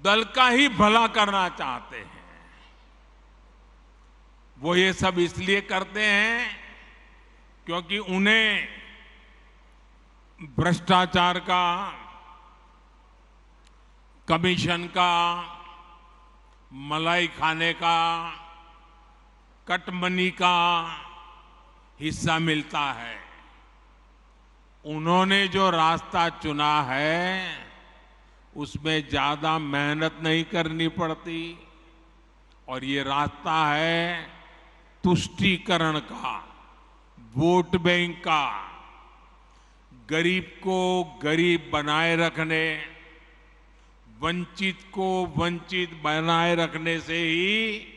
दल का ही भला करना चाहते हैं। वो ये सब इसलिए करते हैं क्योंकि उन्हें भ्रष्टाचार का, कमीशन का, मलाई खाने का, कटमनी का हिस्सा मिलता है। उन्होंने जो रास्ता चुना है उसमें ज्यादा मेहनत नहीं करनी पड़ती और ये रास्ता है तुष्टीकरण का, वोट बैंक का, गरीब को गरीब बनाए रखने, वंचित को वंचित बनाए रखने से ही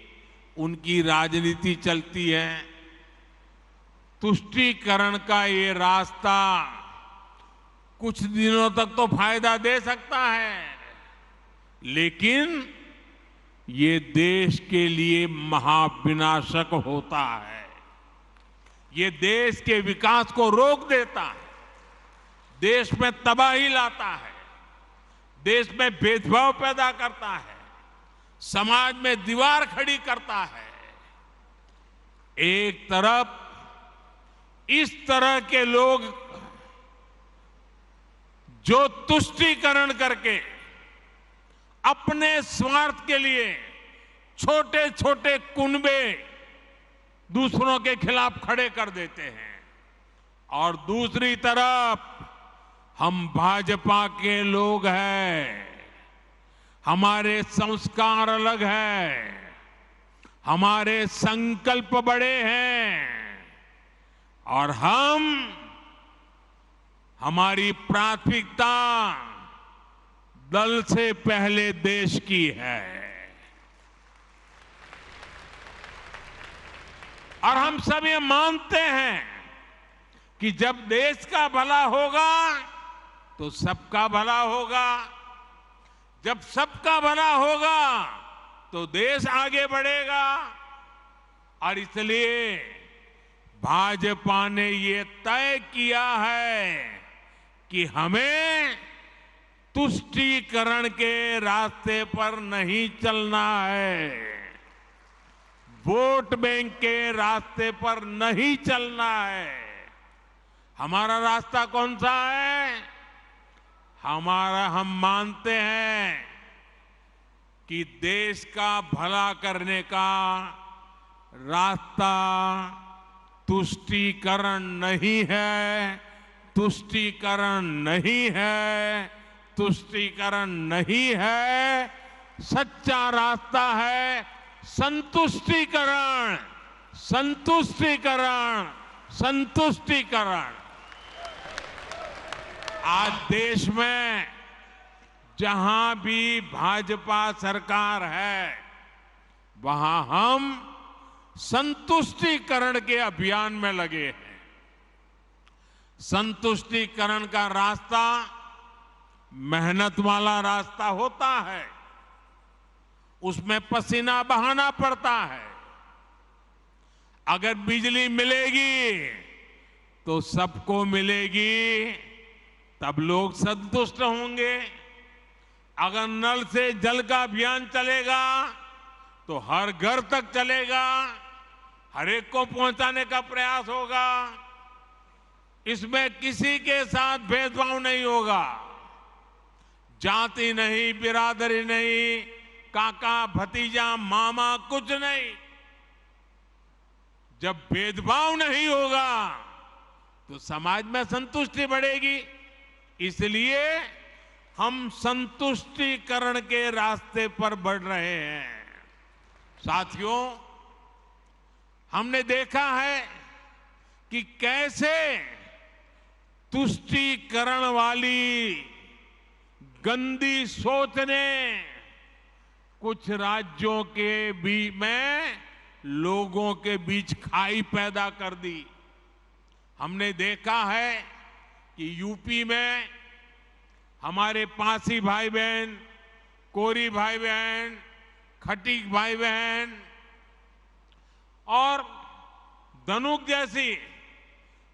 उनकी राजनीति चलती है। तुष्टीकरण का ये रास्ता कुछ दिनों तक तो फायदा दे सकता है, लेकिन ये देश के लिए महाविनाशक होता है। ये देश के विकास को रोक देता है, देश में तबाही लाता है, देश में भेदभाव पैदा करता है, समाज में दीवार खड़ी करता है। एक तरफ इस तरह के लोग जो तुष्टीकरण करके अपने स्वार्थ के लिए छोटे छोटे कुनबे दूसरों के खिलाफ खड़े कर देते हैं, और दूसरी तरफ हम भाजपा के लोग हैं, हमारे संस्कार अलग हैं, हमारे संकल्प बड़े हैं और हमारी प्राथमिकता दल से पहले देश की है। और हम सब ये मानते हैं कि जब देश का भला होगा तो सबका भला होगा, जब सबका भला होगा तो देश आगे बढ़ेगा। और इसलिए भाजपा ने ये तय किया है कि हमें तुष्टीकरण के रास्ते पर नहीं चलना है, वोट बैंक के रास्ते पर नहीं चलना है। हमारा रास्ता कौन सा है? हम मानते हैं कि देश का भला करने का रास्ता तुष्टीकरण नहीं है, तुष्टीकरण नहीं है, तुष्टीकरण नहीं है। सच्चा रास्ता है संतुष्टीकरण, संतुष्टीकरण, संतुष्टीकरण। आज देश में जहां भी भाजपा सरकार है वहां हम संतुष्टीकरण के अभियान में लगे हैं। संतुष्टीकरण का रास्ता मेहनत वाला रास्ता होता है, उसमें पसीना बहाना पड़ता है। अगर बिजली मिलेगी तो सबको मिलेगी, तब लोग संतुष्ट होंगे। अगर नल से जल का अभियान चलेगा तो हर घर तक चलेगा, हर एक को पहुंचाने का प्रयास होगा। इसमें किसी के साथ भेदभाव नहीं होगा, जाति नहीं, बिरादरी नहीं, काका भतीजा मामा कुछ नहीं। जब भेदभाव नहीं होगा तो समाज में संतुष्टि बढ़ेगी। इसलिए हम संतुष्टिकरण के रास्ते पर बढ़ रहे हैं। साथियों, हमने देखा है कि कैसे तुष्टीकरण वाली गंदी सोच ने कुछ राज्यों के बीच में लोगों के बीच खाई पैदा कर दी। हमने देखा है कि यूपी में हमारे पासी भाई बहन, कोरी भाई बहन, खटीक भाई बहन और धनुक जैसी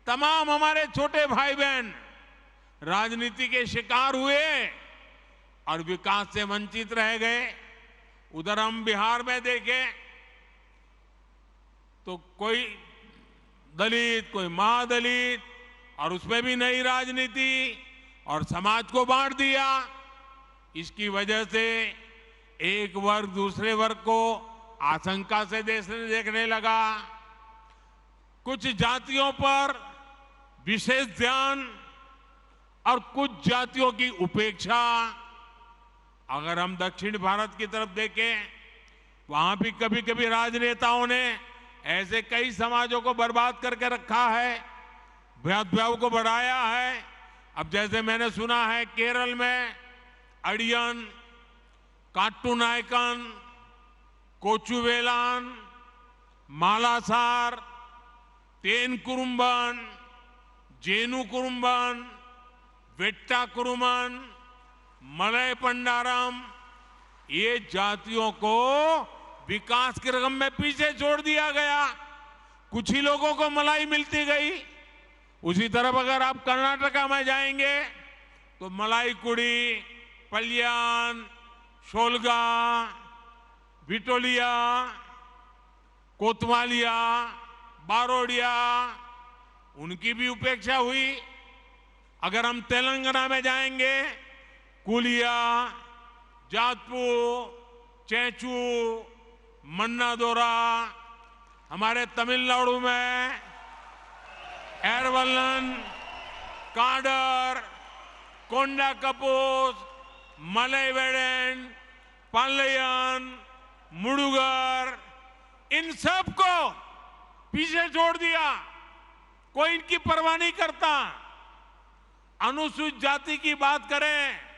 तमाम हमारे छोटे भाई बहन राजनीति के शिकार हुए और विकास से वंचित रह गए। उधर हम बिहार में देखें तो कोई दलित, कोई महादलित और उसमें भी नई राजनीति और समाज को बांट दिया। इसकी वजह से एक वर्ग दूसरे वर्ग को आशंका से देखने लगा। कुछ जातियों पर विशेष ध्यान और कुछ जातियों की उपेक्षा। अगर हम दक्षिण भारत की तरफ देखें, वहां भी कभी कभी राजनेताओं ने ऐसे कई समाजों को बर्बाद करके रखा है, भेदभाव को बढ़ाया है। अब जैसे मैंने सुना है केरल में अड़ियन, काट्टूनायकन, कोचुवेलान, मालासार, तेन कुरुम्बन, जेनु कुरुम्बन, वेट्टा कुरुमन, मलय पंडारम, ये जातियों को विकास के रकम में पीछे छोड़ दिया गया। कुछ ही लोगों को मलाई मिलती गई। उसी तरफ अगर आप कर्नाटका में जाएंगे तो मलाई कुड़ी, पल्यान, शोलगा, विटोलिया, कोतवालिया, बारोडिया, उनकी भी उपेक्षा हुई। अगर हम तेलंगाना में जाएंगे, कुलिया, जातपू, चेंचू, मन्नादोरा, हमारे तमिलनाडु में एरवलन, काडर, कोंडा कपूस, मलयवेडन, पालयन, मुडुगर, इन सब को पीछे छोड़ दिया। कोई इनकी परवाह नहीं करता। अनुसूचित जाति की बात करें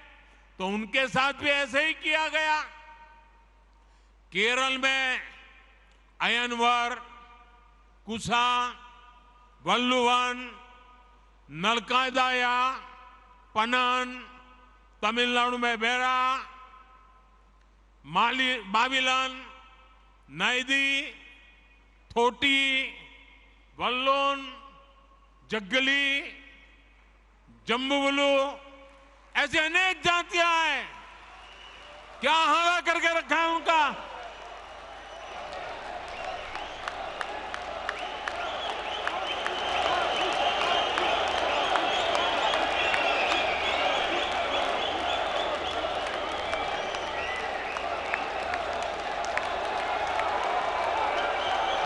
तो उनके साथ भी ऐसे ही किया गया। केरल में अयनवर, कुसा, वल्लुवन, नलकादाया, पनन, तमिलनाडु में बेरा, माविलन, नैदी, थोटी, वल्लोन, जग्गली, जम्बुवलू, ऐसी अनेक जातियां हैं। क्या हारा करके रखा है उनका?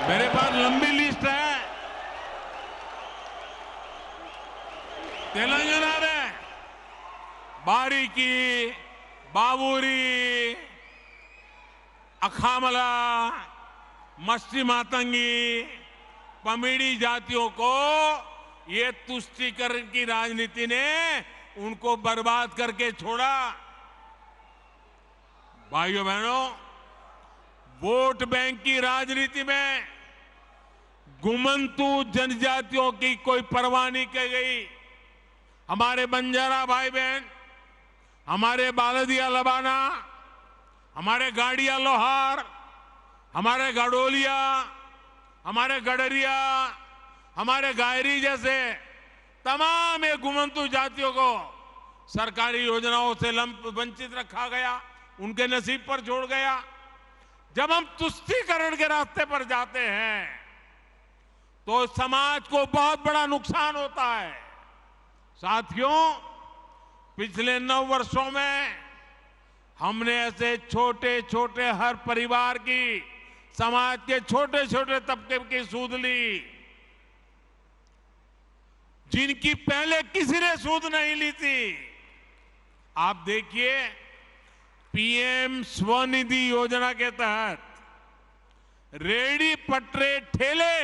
मेरे पास लंबी लिस्ट है। तेलंगाना में बारीकी, बाबूरी, अखामला, मस्ती मातंगी, पमीड़ी जातियों को ये तुष्टीकरण की राजनीति ने उनको बर्बाद करके छोड़ा। भाइयों बहनों, वोट बैंक की राजनीति में गुमंतु जनजातियों की कोई परवाह नहीं की गई। हमारे बंजारा भाई बहन, हमारे बालदिया लबाना, हमारे गाड़िया लोहार, हमारे गडोलिया, हमारे गडरिया, हमारे गायरी जैसे तमाम ये गुमंतु जातियों को सरकारी योजनाओं से वंचित रखा गया, उनके नसीब पर छोड़ गया। जब हम तुष्टीकरण के रास्ते पर जाते हैं तो समाज को बहुत बड़ा नुकसान होता है। साथियों, पिछले 9 वर्षों में हमने ऐसे छोटे छोटे हर परिवार की, समाज के छोटे छोटे तबके की सूद ली, जिनकी पहले किसी ने सूद नहीं ली थी। आप देखिए, पीएम स्वनिधि योजना के तहत रेहड़ी पटरे ठेले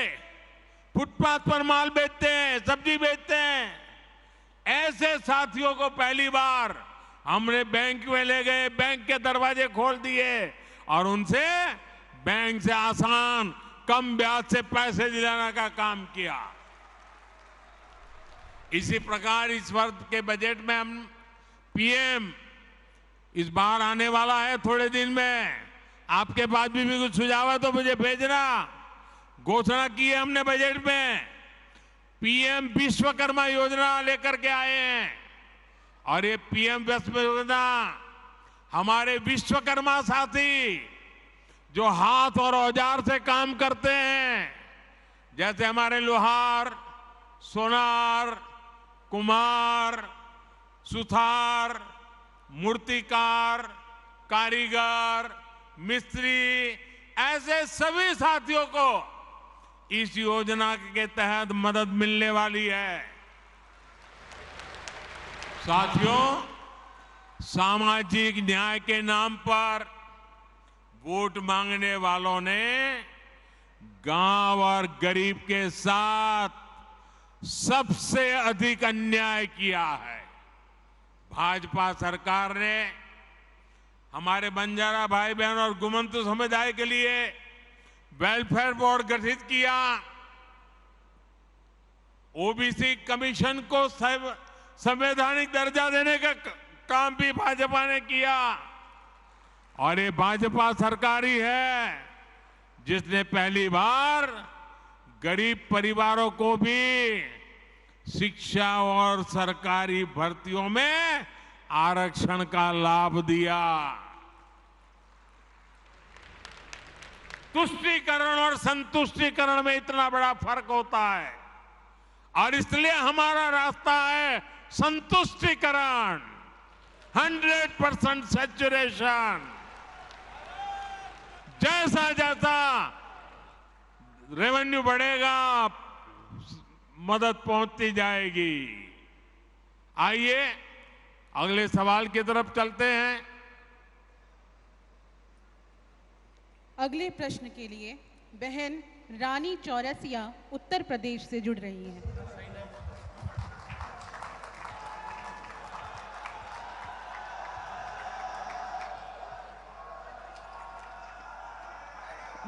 फुटपाथ पर माल बेचते हैं, सब्जी बेचते हैं, ऐसे साथियों को पहली बार हमने बैंक में ले गए, बैंक के दरवाजे खोल दिए और उनसे बैंक से आसान कम ब्याज से पैसे दिलाने का काम किया। इसी प्रकार इस वर्ष के बजट में हम पीएम इस बार आने वाला है थोड़े दिन में। आपके पास भी कुछ सुझाव है तो मुझे भेजना। घोषणा की है हमने बजट में, पीएम विश्वकर्मा योजना लेकर के आए हैं। और ये पीएम विश्वकर्मा योजना हमारे विश्वकर्मा साथी जो हाथ और औजार से काम करते हैं, जैसे हमारे लोहार, सोनार, कुम्हार, सुथार, मूर्तिकार, कारीगर, मिस्त्री, ऐसे सभी साथियों को इस योजना के तहत मदद मिलने वाली है। साथियों, सामाजिक न्याय के नाम पर वोट मांगने वालों ने गांव और गरीब के साथ सबसे अधिक अन्याय किया है। भाजपा सरकार ने हमारे बंजारा भाई बहन और गुमंतु समुदाय के लिए वेलफेयर बोर्ड गठित किया। ओबीसी कमीशन को संवैधानिक दर्जा देने का काम भी भाजपा ने किया। और ये भाजपा सरकार ही है जिसने पहली बार गरीब परिवारों को भी शिक्षा और सरकारी भर्तियों में आरक्षण का लाभ दिया। तुष्टीकरण और संतुष्टीकरण में इतना बड़ा फर्क होता है और इसलिए हमारा रास्ता है संतुष्टीकरण, 100% सैचुरेशन। जैसा जैसा रेवेन्यू बढ़ेगा मदद पहुंचती जाएगी। आइए अगले सवाल की तरफ चलते हैं। अगले प्रश्न के लिए बहन रानी चौरसिया उत्तर प्रदेश से जुड़ रही हैं।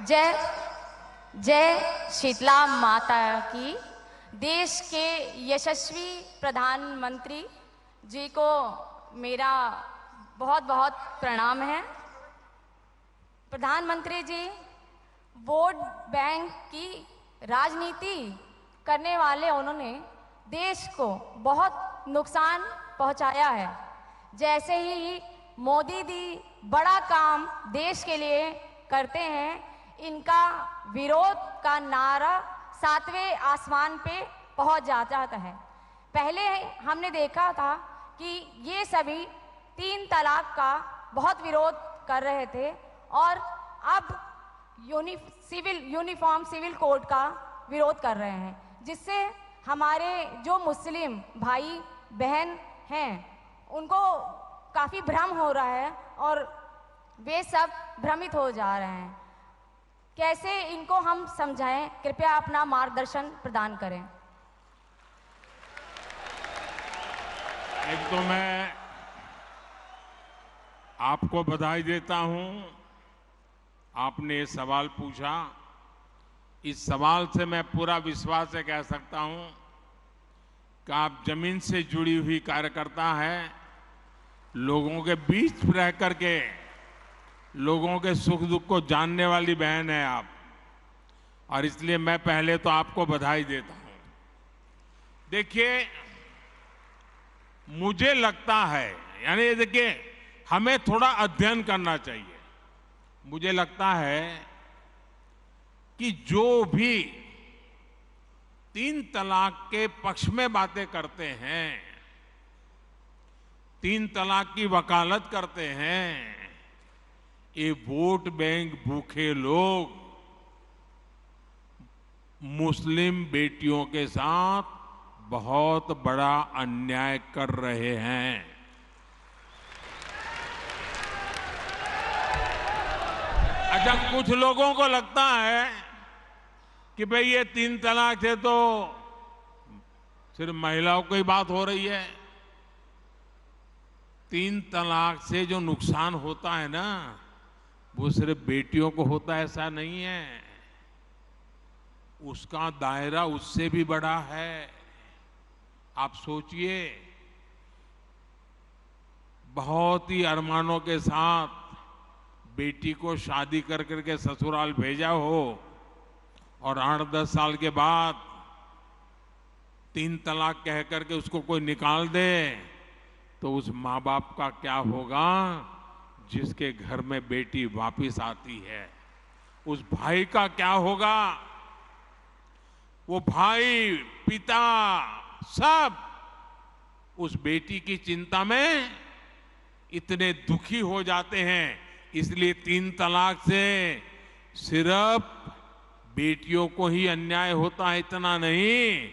जय जय शीतला माता की। देश के यशस्वी प्रधानमंत्री जी को मेरा बहुत बहुत प्रणाम है। प्रधानमंत्री जी वोट बैंक की राजनीति करने वाले उन्होंने देश को बहुत नुकसान पहुंचाया है। जैसे ही मोदी जी बड़ा काम देश के लिए करते हैं, इनका विरोध का नारा 7वें आसमान पे पहुंच जाता है। पहले हमने देखा था कि ये सभी 3 तलाक का बहुत विरोध कर रहे थे और अब यूनिफॉर्म सिविल कोड का विरोध कर रहे हैं, जिससे हमारे जो मुस्लिम भाई बहन हैं उनको काफ़ी भ्रम हो रहा है और वे सब भ्रमित हो जा रहे हैं। कैसे इनको हम समझाएं? कृपया अपना मार्गदर्शन प्रदान करें। एक तो मैं आपको बधाई देता हूं, आपने ये सवाल पूछा। इस सवाल से मैं पूरा विश्वास से कह सकता हूं कि आप जमीन से जुड़ी हुई कार्यकर्ता हैं, लोगों के बीच रह करके लोगों के सुख दुख को जानने वाली बहन है आप, और इसलिए मैं पहले तो आपको बधाई देता हूं। देखिए, मुझे लगता है, यानी देखिए, हमें थोड़ा अध्ययन करना चाहिए। मुझे लगता है कि जो भी 3 तलाक के पक्ष में बातें करते हैं, 3 तलाक की वकालत करते हैं, ये वोट बैंक भूखे लोग मुस्लिम बेटियों के साथ बहुत बड़ा अन्याय कर रहे हैं। अच्छा, कुछ लोगों को लगता है कि भाई ये 3 तलाक से तो सिर्फ महिलाओं की बात हो रही है। 3 तलाक से जो नुकसान होता है ना, वो सिर्फ बेटियों को होता ऐसा नहीं है, उसका दायरा उससे भी बड़ा है। आप सोचिए, बहुत ही अरमानों के साथ बेटी को शादी कर करके ससुराल भेजा हो और 8-10 साल के बाद 3 तलाक कह करके उसको कोई निकाल दे, तो उस माँ बाप का क्या होगा जिसके घर में बेटी वापिस आती है? उस भाई का क्या होगा? वो भाई, पिता, सब उस बेटी की चिंता में इतने दुखी हो जाते हैं। इसलिए 3 तलाक से सिर्फ बेटियों को ही अन्याय होता है इतना नहीं,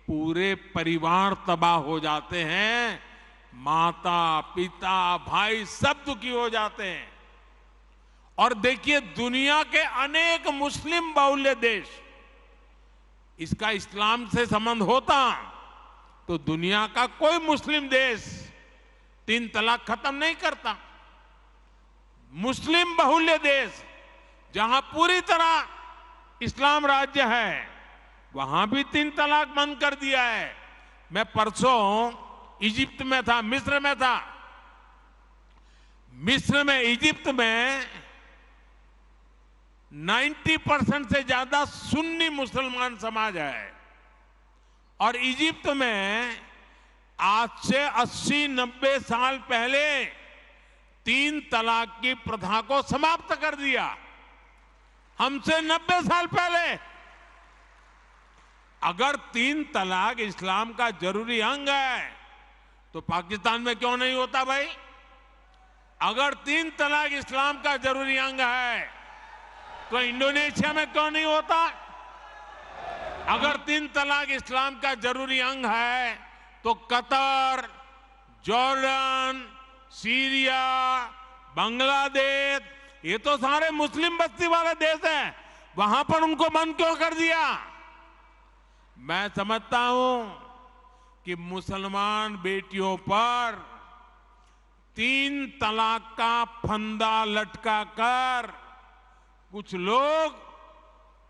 पूरे परिवार तबाह हो जाते हैं। माता, पिता, भाई सब दुखी हो जाते हैं। और देखिए, दुनिया के अनेक मुस्लिम बाहुल्य देश, इसका इस्लाम से संबंध होता तो दुनिया का कोई मुस्लिम देश 3 तलाक खत्म नहीं करता। मुस्लिम बाहुल्य देश जहां पूरी तरह इस्लाम राज्य है, वहां भी 3 तलाक बंद कर दिया है। मैं परसों इजिप्ट में था, मिस्र में था। मिस्र में, इजिप्ट में 90% से ज्यादा सुन्नी मुसलमान समाज है और इजिप्ट में आज से 80-90 साल पहले 3 तलाक की प्रथा को समाप्त कर दिया। हमसे 90 साल पहले। अगर 3 तलाक इस्लाम का जरूरी अंग है तो पाकिस्तान में क्यों नहीं होता भाई? अगर 3 तलाक इस्लाम का जरूरी अंग है तो इंडोनेशिया में क्यों नहीं होता? अगर 3 तलाक इस्लाम का जरूरी अंग है तो कतर, जॉर्डन, सीरिया, बांग्लादेश, ये तो सारे मुस्लिम बस्ती वाले देश हैं, वहां पर उनको बंद क्यों कर दिया? मैं समझता हूं कि मुसलमान बेटियों पर 3 तलाक का फंदा लटका कर कुछ लोग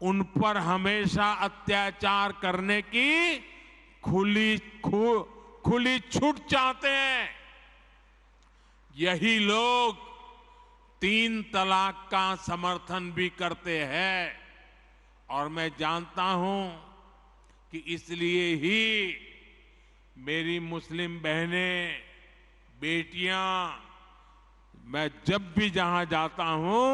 उन पर हमेशा अत्याचार करने की खुली छूट चाहते हैं। यही लोग 3 तलाक का समर्थन भी करते हैं और मैं जानता हूं कि इसलिए ही मेरी मुस्लिम बहनें, बेटियां, मैं जब भी जहां जाता हूं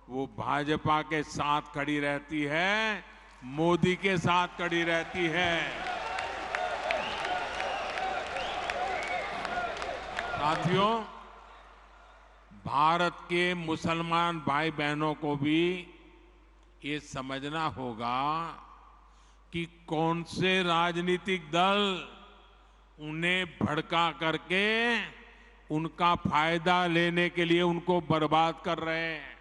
वो भाजपा के साथ खड़ी रहती है, मोदी के साथ खड़ी रहती है। साथियों, भारत के मुसलमान भाई बहनों को भी ये समझना होगा कि कौन से राजनीतिक दल उन्हें भड़का करके उनका फायदा लेने के लिए उनको बर्बाद कर रहे हैं।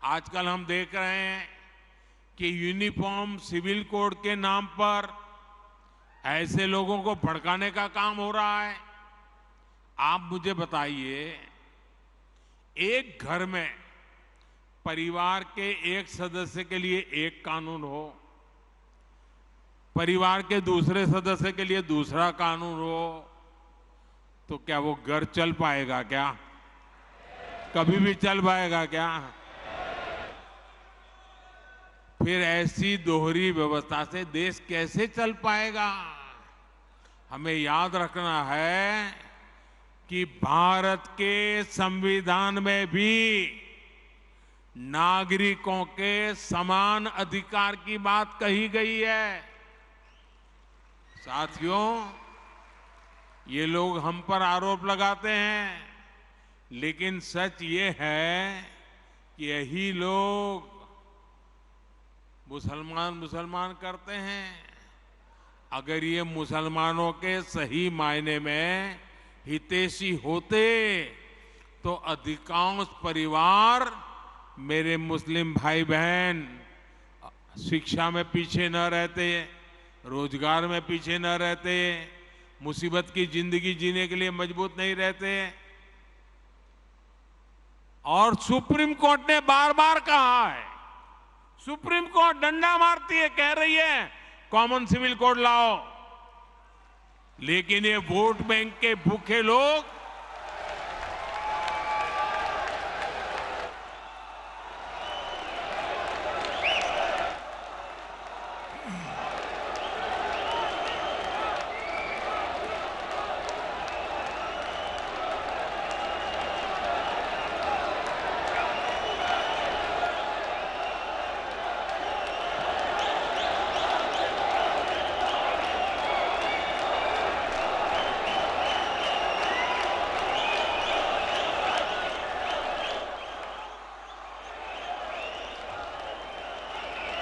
आजकल हम देख रहे हैं कि यूनिफॉर्म सिविल कोड के नाम पर ऐसे लोगों को भड़काने का काम हो रहा है। आप मुझे बताइए, एक घर में परिवार के एक सदस्य के लिए एक कानून हो, परिवार के दूसरे सदस्य के लिए दूसरा कानून हो, तो क्या वो घर चल पाएगा? क्या कभी भी चल पाएगा क्या? फिर ऐसी दोहरी व्यवस्था से देश कैसे चल पाएगा? हमें याद रखना है कि भारत के संविधान में भी नागरिकों के समान अधिकार की बात कही गई है। साथियों, ये लोग हम पर आरोप लगाते हैं, लेकिन सच ये है कि यही लोग मुसलमान करते हैं। अगर ये मुसलमानों के सही मायने में हितैषी होते तो अधिकांश परिवार, मेरे मुस्लिम भाई बहन, शिक्षा में पीछे न रहते, रोजगार में पीछे न रहते, मुसीबत की जिंदगी जीने के लिए मजबूत नहीं रहते। और सुप्रीम कोर्ट ने बार बार कहा है, सुप्रीम कोर्ट डंडा मारती है, कह रही है कॉमन सिविल कोड लाओ, लेकिन ये वोट बैंक के भूखे लोग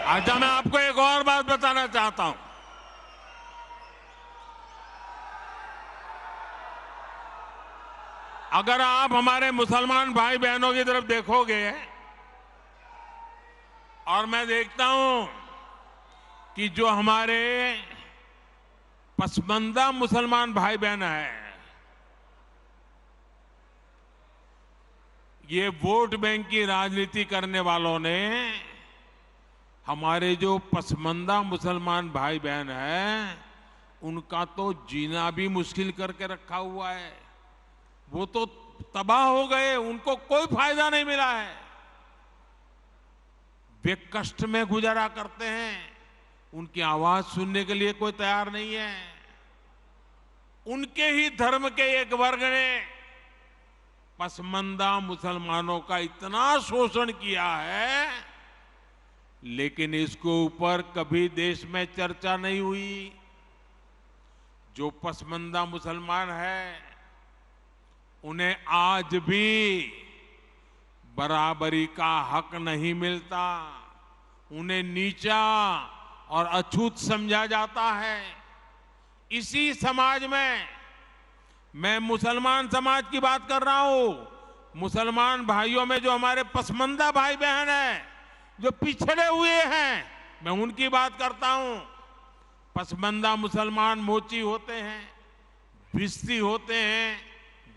अच्छा, मैं आपको एक और बात बताना चाहता हूं। अगर आप हमारे मुसलमान भाई बहनों की तरफ देखोगे और मैं देखता हूं कि जो हमारे पसमानदा मुसलमान भाई बहन हैं, ये वोट बैंक की राजनीति करने वालों ने हमारे जो पसमानदा मुसलमान भाई बहन हैं, उनका तो जीना भी मुश्किल करके रखा हुआ है। वो तो तबाह हो गए, उनको कोई फायदा नहीं मिला है। वे कष्ट में गुजारा करते हैं, उनकी आवाज सुनने के लिए कोई तैयार नहीं है। उनके ही धर्म के एक वर्ग ने पसमानदा मुसलमानों का इतना शोषण किया है, लेकिन इसके ऊपर कभी देश में चर्चा नहीं हुई। जो पसमानदा मुसलमान है, उन्हें आज भी बराबरी का हक नहीं मिलता, उन्हें नीचा और अछूत समझा जाता है। इसी समाज में मैं मुसलमान समाज की बात कर रहा हूं। मुसलमान भाइयों में जो हमारे पसमानदा भाई बहन हैं, जो पिछड़े हुए हैं, मैं उनकी बात करता हूं। पसमानदा मुसलमान मोची होते हैं, भिस्ती होते हैं,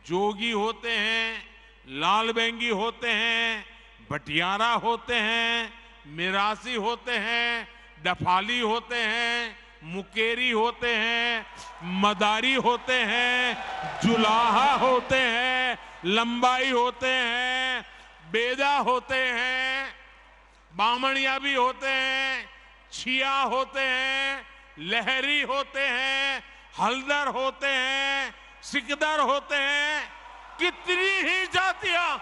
जोगी होते हैं, लाल बेंगी होते हैं, भटियारा होते हैं, मिरासी होते हैं, डफाली होते हैं, मुकेरी होते हैं, मदारी होते हैं, जुलाहा होते हैं, लंबाई होते हैं, बेदा होते हैं, बामणिया भी होते हैं, छिया होते हैं, लहरी होते हैं, हल्दर होते हैं, सिकदर होते हैं, कितनी ही जातियां।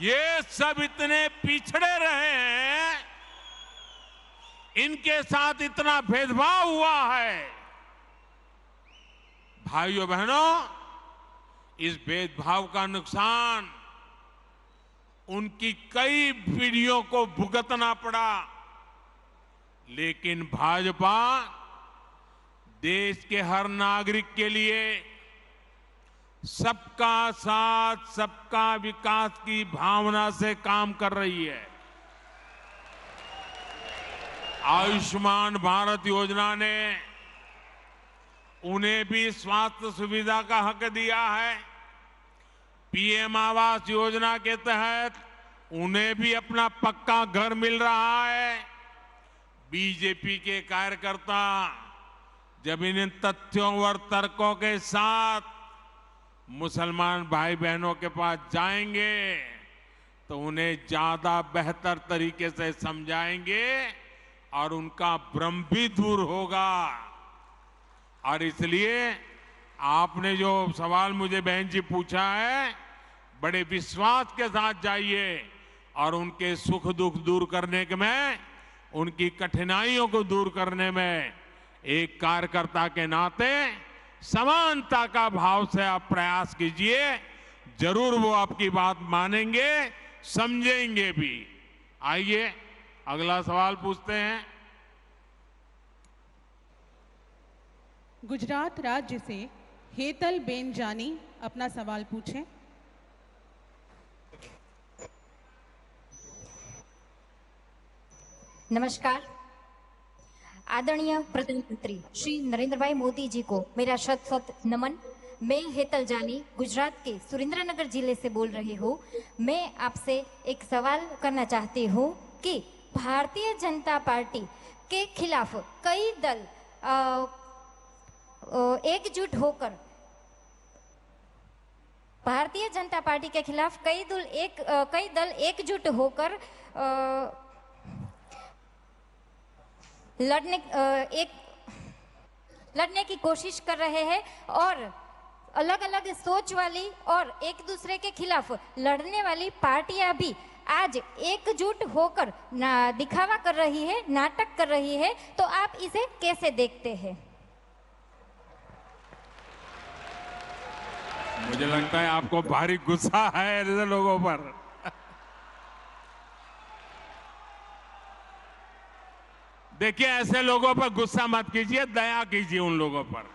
ये सब इतने पिछड़े रहे हैं, इनके साथ इतना भेदभाव हुआ है। भाइयों बहनों, इस भेदभाव का नुकसान उनकी कई पीढ़ियों को भुगतना पड़ा, लेकिन भाजपा देश के हर नागरिक के लिए सबका साथ सबका विकास की भावना से काम कर रही है। आयुष्मान भारत योजना ने उन्हें भी स्वास्थ्य सुविधा का हक दिया है। पीएम आवास योजना के तहत उन्हें भी अपना पक्का घर मिल रहा है। बीजेपी के कार्यकर्ता जब इन तथ्यों और तर्कों के साथ मुसलमान भाई बहनों के पास जाएंगे तो उन्हें ज्यादा बेहतर तरीके से समझाएंगे और उनका भ्रम भी दूर होगा। और इसलिए आपने जो सवाल मुझे बहन जी पूछा है, बड़े विश्वास के साथ जाइए और उनके सुख दुख दूर करने में, उनकी कठिनाइयों को दूर करने में एक कार्यकर्ता के नाते समानता का भाव से आप प्रयास कीजिए। जरूर वो आपकी बात मानेंगे, समझेंगे भी। आइए अगला सवाल पूछते हैं। गुजरात राज्य से हेतल बेन जानी अपना सवाल पूछें। नमस्कार। आदरणीय प्रधानमंत्री श्री नरेंद्र भाई मोदी जी को मेरा शत शत नमन। मैं हेतल जानी गुजरात के सुरेंद्रनगर जिले से बोल रही हूँ। मैं आपसे एक सवाल करना चाहती हूँ कि भारतीय जनता पार्टी के खिलाफ कई दल एकजुट होकर भारतीय जनता पार्टी के खिलाफ कई दल एकजुट होकर लड़ने की कोशिश कर रहे हैं और अलग अलग सोच वाली और एक दूसरे के खिलाफ लड़ने वाली पार्टियां भी आज एकजुट होकर दिखावा कर रही है, नाटक कर रही है। तो आप इसे कैसे देखते हैं? मुझे लगता है आपको भारी गुस्सा है ऐसे लोगों पर। देखिए, ऐसे लोगों पर गुस्सा मत कीजिए, दया कीजिए उन लोगों पर।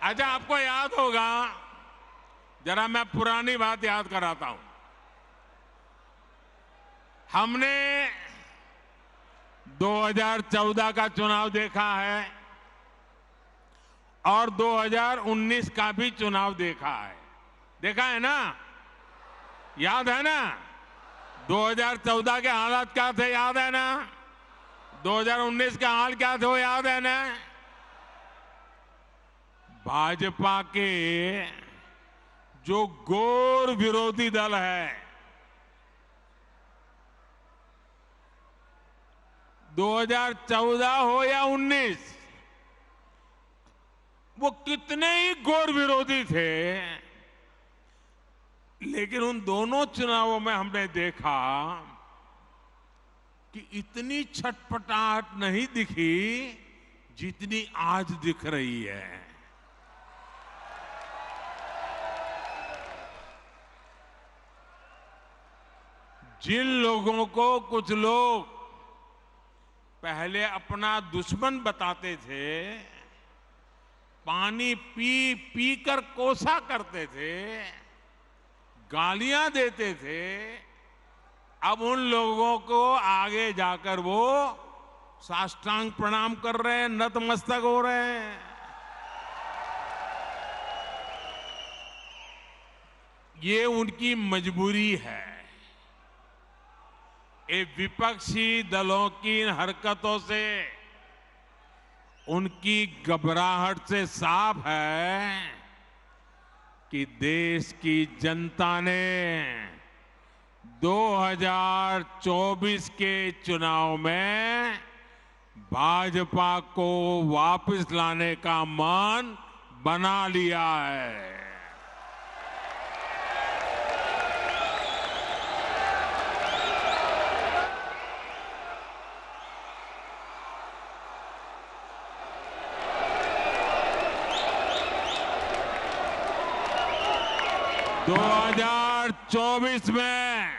अच्छा, आपको याद होगा, जरा मैं पुरानी बात याद कराता हूं। हमने 2014 का चुनाव देखा है और 2019 का भी चुनाव देखा है। देखा है ना? याद है ना? 2014 के हालात क्या थे, याद है ना? 2019 के हाल क्या थे, वो याद है ना? भाजपा के जो घोर विरोधी दल है, 2014 हो या 19, वो कितने ही घोर विरोधी थे, लेकिन उन दोनों चुनावों में हमने देखा कि इतनी छटपटाहट नहीं दिखी जितनी आज दिख रही है। जिन लोगों को कुछ लोग पहले अपना दुश्मन बताते थे, पानी पी पी कर कोसा करते थे, गालियां देते थे, अब उन लोगों को आगे जाकर वो साष्टांग प्रणाम कर रहे हैं, नतमस्तक हो रहे हैं। ये उनकी मजबूरी है। ये विपक्षी दलों की हरकतों से, उनकी घबराहट से साफ है कि देश की जनता ने 2024 के चुनाव में भाजपा को वापस लाने का मन बना लिया है। दो 2024 में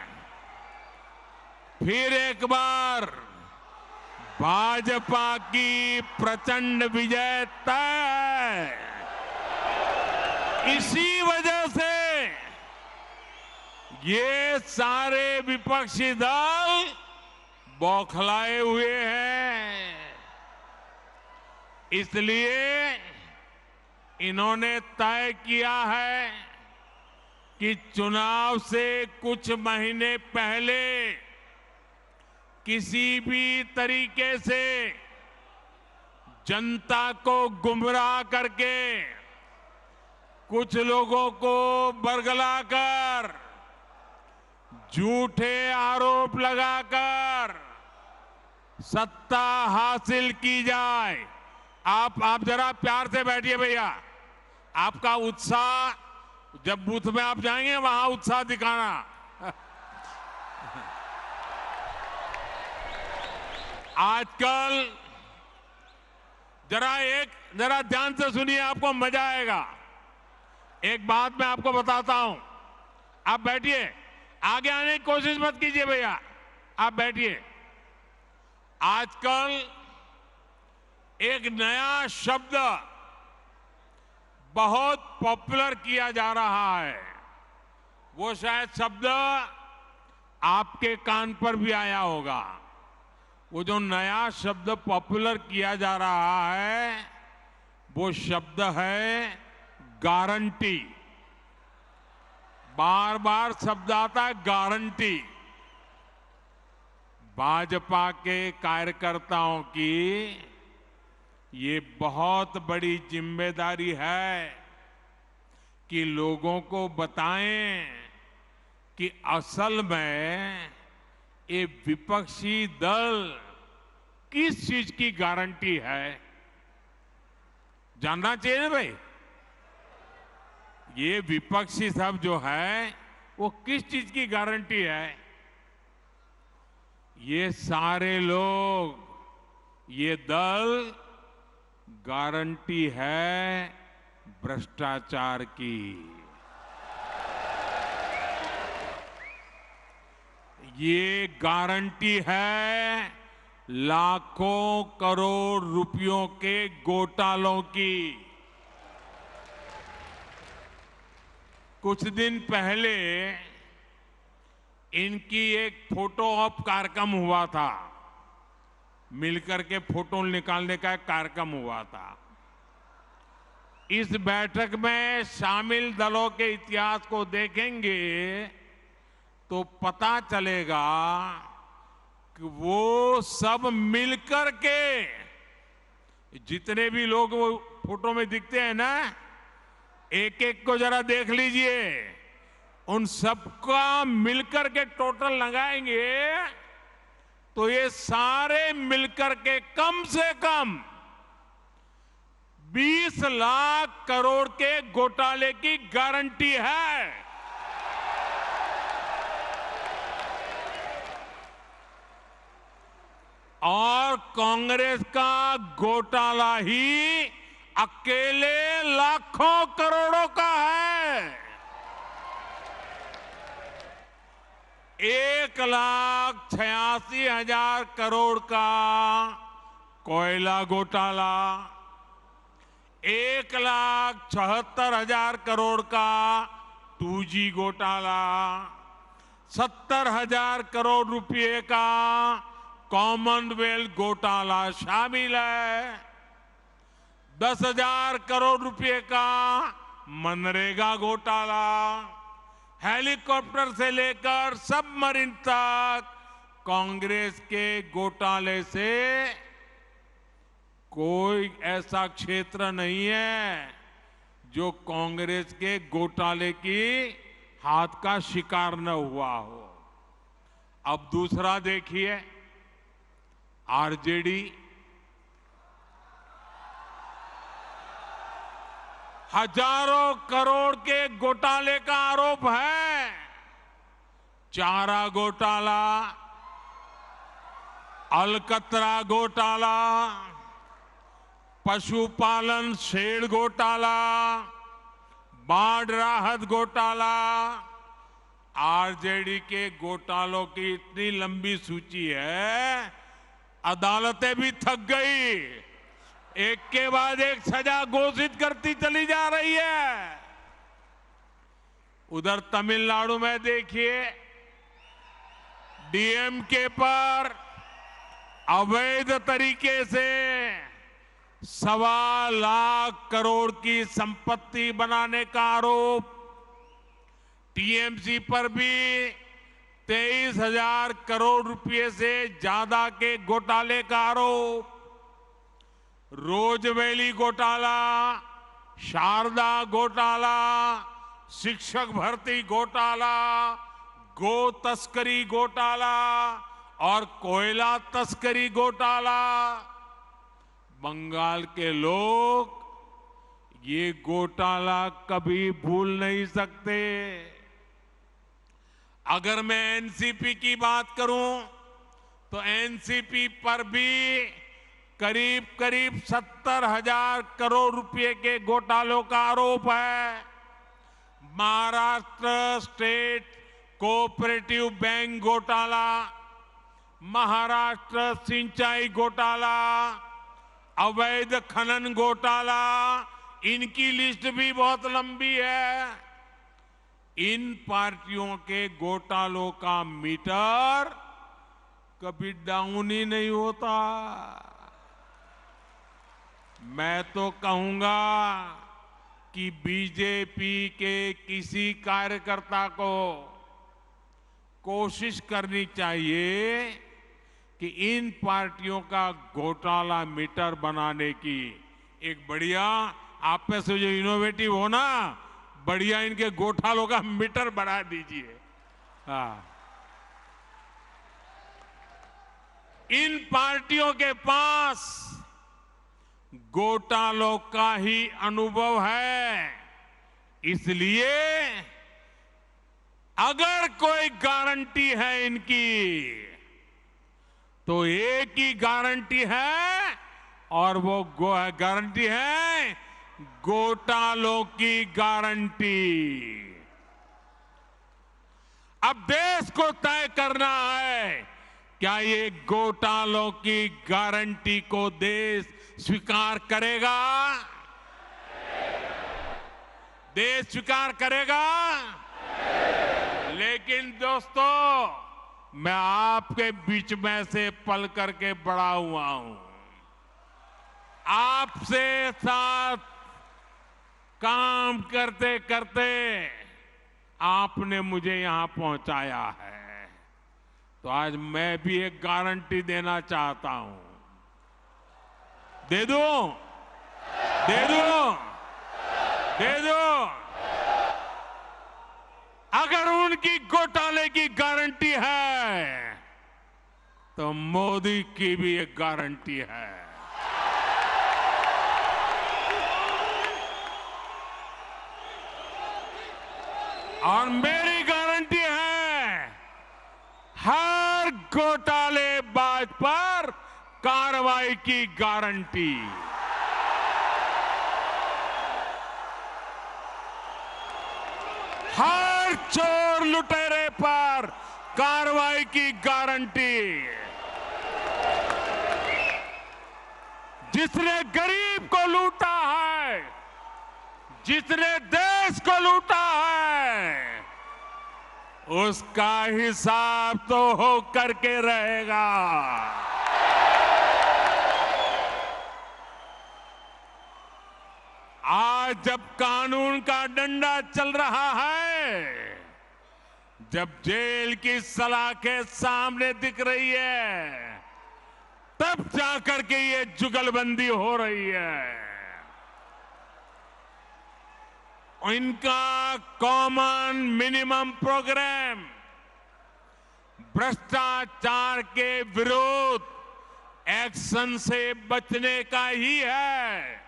फिर एक बार भाजपा की प्रचंड विजय तय है। इसी वजह से ये सारे विपक्षी दल बौखलाए हुए हैं। इसलिए इन्होंने तय किया है कि चुनाव से कुछ महीने पहले किसी भी तरीके से जनता को गुमराह करके, कुछ लोगों को बरगलाकर, झूठे आरोप लगाकर सत्ता हासिल की जाए। आप जरा प्यार से बैठिए भैया। आपका उत्साह, जब बूथ में आप जाएंगे वहां उत्साह दिखाना। आजकल जरा ध्यान से सुनिए, आपको मजा आएगा। एक बात मैं आपको बताता हूं, आप बैठिए, आगे आने की कोशिश मत कीजिए भैया, आप बैठिए। आजकल एक नया शब्द बहुत पॉपुलर किया जा रहा है, वो शायद शब्द आपके कान पर भी आया होगा। वो जो नया शब्द पॉपुलर किया जा रहा है वो शब्द है गारंटी। बार बार शब्द आता है गारंटी। भाजपा के कार्यकर्ताओं की ये बहुत बड़ी जिम्मेदारी है कि लोगों को बताएं कि असल में ये विपक्षी दल किस चीज की गारंटी है। जानना चाहिए ना भाई, ये विपक्षी सब जो है वो किस चीज की गारंटी है। ये सारे लोग, ये दल गारंटी है भ्रष्टाचार की। ये गारंटी है लाखों करोड़ रुपयों के घोटालों की। कुछ दिन पहले इनकी एक फोटो ऑप कार्यक्रम हुआ था, मिलकर के फोटो निकालने का एक कार्यक्रम हुआ था। इस बैठक में शामिल दलों के इतिहास को देखेंगे तो पता चलेगा कि वो सब मिलकर के, जितने भी लोग वो फोटो में दिखते हैं ना, एक एक को जरा देख लीजिए, उन सबका मिलकर के टोटल लगाएंगे तो ये सारे मिलकर के कम से कम 20 लाख करोड़ के घोटाले की गारंटी है। और कांग्रेस का घोटाला ही अकेले लाखों करोड़ों का है। 1,86,000 करोड़ का कोयला घोटाला, 1,76,000 करोड़ का 2G घोटाला, 70,000 करोड़ रुपए का कॉमनवेल्थ घोटाला शामिल है, 10,000 करोड़ रुपए का मनरेगा घोटाला, हेलीकॉप्टर से लेकर सबमरीन तक कांग्रेस के घोटाले से कोई ऐसा क्षेत्र नहीं है जो कांग्रेस के घोटाले की हाथ का शिकार न हुआ हो। अब दूसरा देखिए, आरजेडी हजारों करोड़ के घोटाले का आरोप है। चारा घोटाला, अलकतरा घोटाला, पशुपालन शेड घोटाला, बाढ़ राहत घोटाला। आरजेडी के घोटालों की इतनी लंबी सूची है, अदालतें भी थक गई, एक के बाद एक सजा घोषित करती चली जा रही है। उधर तमिलनाडु में देखिए, डीएमके पर अवैध तरीके से 1.25 लाख करोड़ की संपत्ति बनाने का आरोप, टीएमसी पर भी 23,000 करोड़ रुपए से ज्यादा के घोटाले का आरोप, रोजवेली घोटाला, शारदा घोटाला, शिक्षक भर्ती घोटाला, गो तस्करी घोटाला और कोयला तस्करी घोटाला। बंगाल के लोग ये घोटाला कभी भूल नहीं सकते। अगर मैं एनसीपी की बात करूं तो एनसीपी पर भी करीब करीब 70,000 करोड़ रुपए के घोटालों का आरोप है। महाराष्ट्र स्टेट कोऑपरेटिव बैंक घोटाला, महाराष्ट्र सिंचाई घोटाला, अवैध खनन घोटाला, इनकी लिस्ट भी बहुत लंबी है। इन पार्टियों के घोटालों का मीटर कभी डाउन ही नहीं होता। मैं तो कहूंगा कि बीजेपी के किसी कार्यकर्ता को कोशिश करनी चाहिए कि इन पार्टियों का घोटाला मीटर बनाने की एक बढ़िया, आप में से जो इनोवेटिव हो ना, बढ़िया इनके घोटालों का मीटर बढ़ा दीजिए। हाँ, इन पार्टियों के पास घोटालों का ही अनुभव है, इसलिए अगर कोई गारंटी है इनकी तो एक ही गारंटी है, और वो गारंटी है घोटालों की गारंटी। अब देश को तय करना है, क्या ये घोटालों की गारंटी को देश स्वीकार करेगा? देश स्वीकार करेगा? लेकिन दोस्तों, मैं आपके बीच में से पल करके बड़ा हुआ हूं, आपसे साथ काम करते करते आपने मुझे यहां पहुंचाया है, तो आज मैं भी एक गारंटी देना चाहता हूं। दे दूं? दे दूं? दे दूं? अगर उनकी घोटाले की गारंटी है तो मोदी की भी एक गारंटी है। और मेरी गारंटी है, हर घोटालेबाज पर कार्रवाई की गारंटी। हर चोर लुटेरे पर कार्रवाई की गारंटी। जिसने गरीब को लूटा है, जिसने देश को लूटा है, उसका हिसाब तो हो करके रहेगा। आज जब कानून का डंडा चल रहा है, जब जेल की सलाखें सामने दिख रही है, तब जाकर के ये जुगलबंदी हो रही है। इनका कॉमन मिनिमम प्रोग्राम भ्रष्टाचार के विरुद्ध एक्शन से बचने का ही है।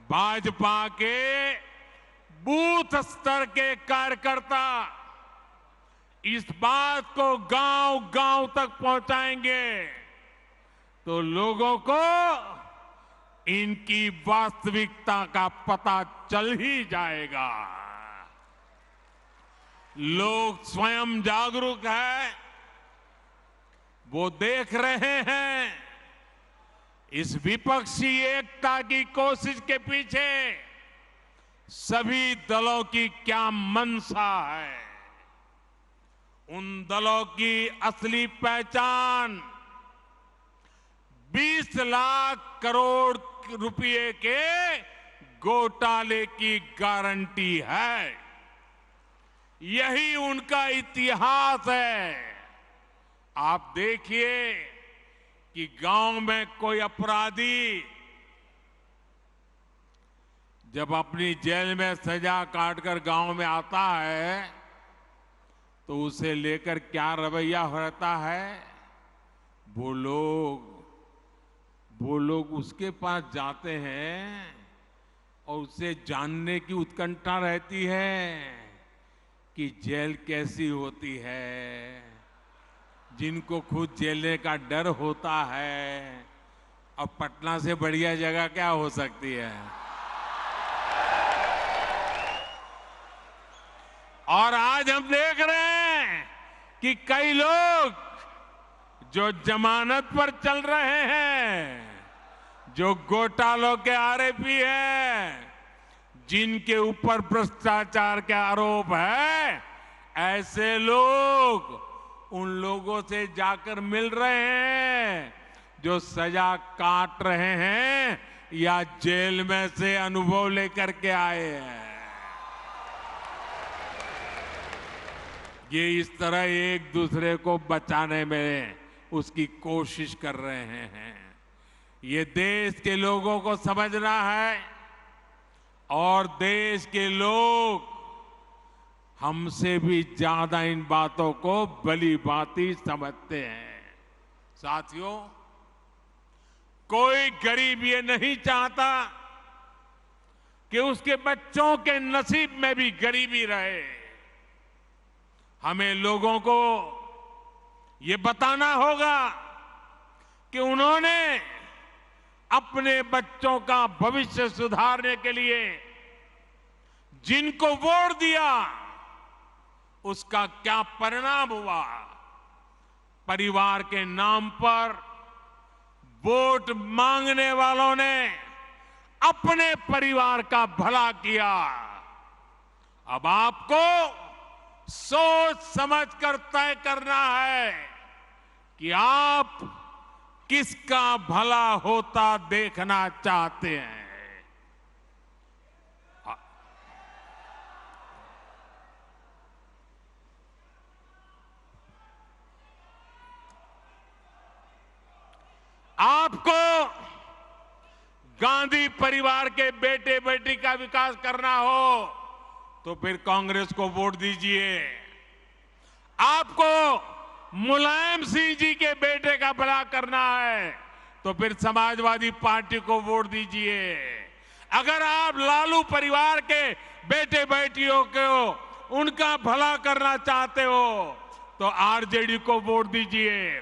भाजपा के बूथ स्तर के कार्यकर्ता इस बात को गांव-गांव तक पहुंचाएंगे तो लोगों को इनकी वास्तविकता का पता चल ही जाएगा। लोग स्वयं जागरूक है, वो देख रहे हैं इस विपक्षी एकता की कोशिश के पीछे सभी दलों की क्या मंशा है। उन दलों की असली पहचान 20 लाख करोड़ रुपए के घोटाले की गारंटी है। यही उनका इतिहास है। आप देखिए कि गांव में कोई अपराधी जब अपनी जेल में सजा काटकर गांव में आता है तो उसे लेकर क्या रवैया रहता है। वो लोग उसके पास जाते हैं और उससे जानने की उत्कंठा रहती है कि जेल कैसी होती है। जिनको खुद जेलने का डर होता है, अब पटना से बढ़िया जगह क्या हो सकती है। और आज हम देख रहे हैं कि कई लोग जो जमानत पर चल रहे हैं, जो घोटालों के आरोपी हैं, जिनके ऊपर भ्रष्टाचार के आरोप है, ऐसे लोग उन लोगों से जाकर मिल रहे हैं जो सजा काट रहे हैं या जेल में से अनुभव लेकर के आए हैं। ये इस तरह एक दूसरे को बचाने में उसकी कोशिश कर रहे हैं। ये देश के लोगों को समझना है और देश के लोग हमसे भी ज्यादा इन बातों को भली भांति समझते हैं। साथियों, कोई गरीब ये नहीं चाहता कि उसके बच्चों के नसीब में भी गरीबी रहे। हमें लोगों को ये बताना होगा कि उन्होंने अपने बच्चों का भविष्य सुधारने के लिए जिनको वोट दिया उसका क्या परिणाम हुआ। परिवार के नाम पर वोट मांगने वालों ने अपने परिवार का भला किया। अब आपको सोच समझकर तय करना है कि आप किसका भला होता देखना चाहते हैं। आपको गांधी परिवार के बेटे बेटी का विकास करना हो तो फिर कांग्रेस को वोट दीजिए। आपको मुलायम सिंह जी के बेटे का भला करना है तो फिर समाजवादी पार्टी को वोट दीजिए। अगर आप लालू परिवार के बेटे बेटियों को उनका भला करना चाहते हो तो आरजेडी को वोट दीजिए।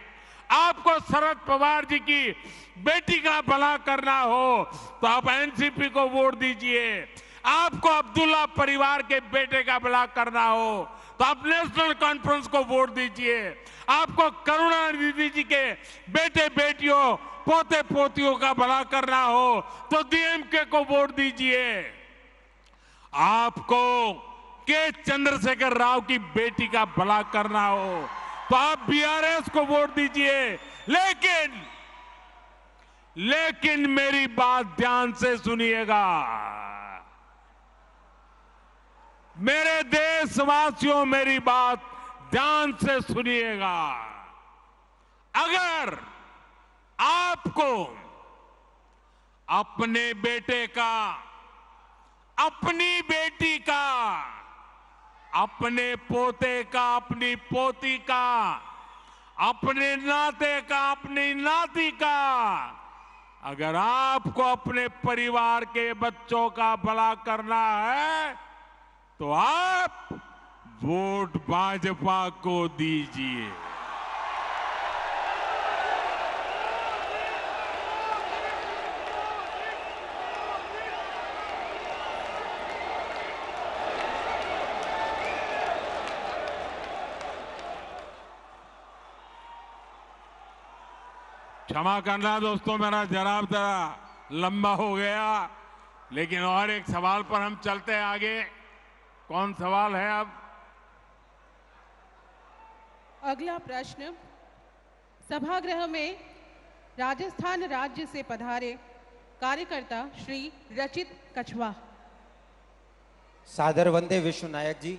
आपको शरद पवार जी की बेटी का भला करना हो तो आप एनसीपी को वोट दीजिए। आपको अब्दुल्ला परिवार के बेटे का भला करना हो तो आप नेशनल कॉन्फ्रेंस को वोट दीजिए। आपको करुणानिधि जी के बेटे बेटियों पोते पोतियों का भला करना हो तो डीएमके को वोट दीजिए। आपको के चंद्रशेखर राव की बेटी का भला करना हो तो आप बीआरएस को वोट दीजिए। लेकिन मेरी बात ध्यान से सुनिएगा। मेरे देशवासियों, मेरी बात ध्यान से सुनिएगा। अगर आपको अपने बेटे का, अपनी बेटी का, अपने पोते का, अपनी पोती का, अपने नाते का, अपनी नाती का, अगर आपको अपने परिवार के बच्चों का भला करना है तो आप वोट भाजपा को दीजिए। क्षमा करना दोस्तों, मेरा जवाब जरा लंबा हो गया, लेकिन और एक सवाल पर हम चलते हैं आगे। कौन सवाल है अब? अगला प्रश्न सभागृह में राजस्थान राज्य से पधारे कार्यकर्ता श्री रचित कछवा। सादर वंदे विश्व नायक जी।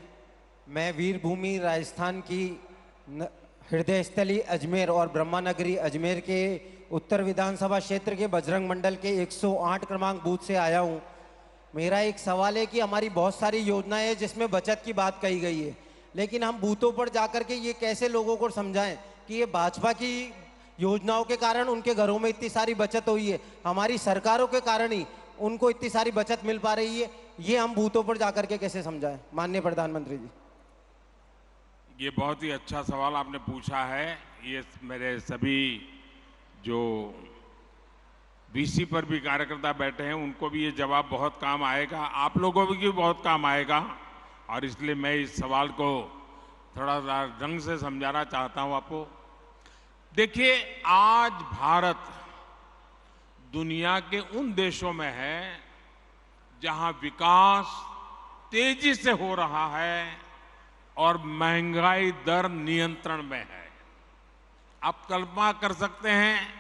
मैं वीर भूमि राजस्थान की हृदय स्थली अजमेर और ब्रह्मानगरी अजमेर के उत्तर विधानसभा क्षेत्र के बजरंग मंडल के 108 क्रमांक बूथ से आया हूं। मेरा एक सवाल है कि हमारी बहुत सारी योजनाएं हैं जिसमें बचत की बात कही गई है, लेकिन हम बूथों पर जाकर के ये कैसे लोगों को समझाएं कि ये भाजपा की योजनाओं के कारण उनके घरों में इतनी सारी बचत हुई है, हमारी सरकारों के कारण ही उनको इतनी सारी बचत मिल पा रही है। ये हम बूथों पर जाकर के कैसे समझाएं माननीय प्रधानमंत्री जी? ये बहुत ही अच्छा सवाल आपने पूछा है। ये मेरे सभी जो बीसी पर भी कार्यकर्ता बैठे हैं उनको भी ये जवाब बहुत काम आएगा, आप लोगों को भी बहुत काम आएगा। और इसलिए मैं इस सवाल को थोड़ा सा ढंग से समझाना चाहता हूं आपको। देखिए, आज भारत दुनिया के उन देशों में है जहां विकास तेजी से हो रहा है और महंगाई दर नियंत्रण में है। आप कल्पना कर सकते हैं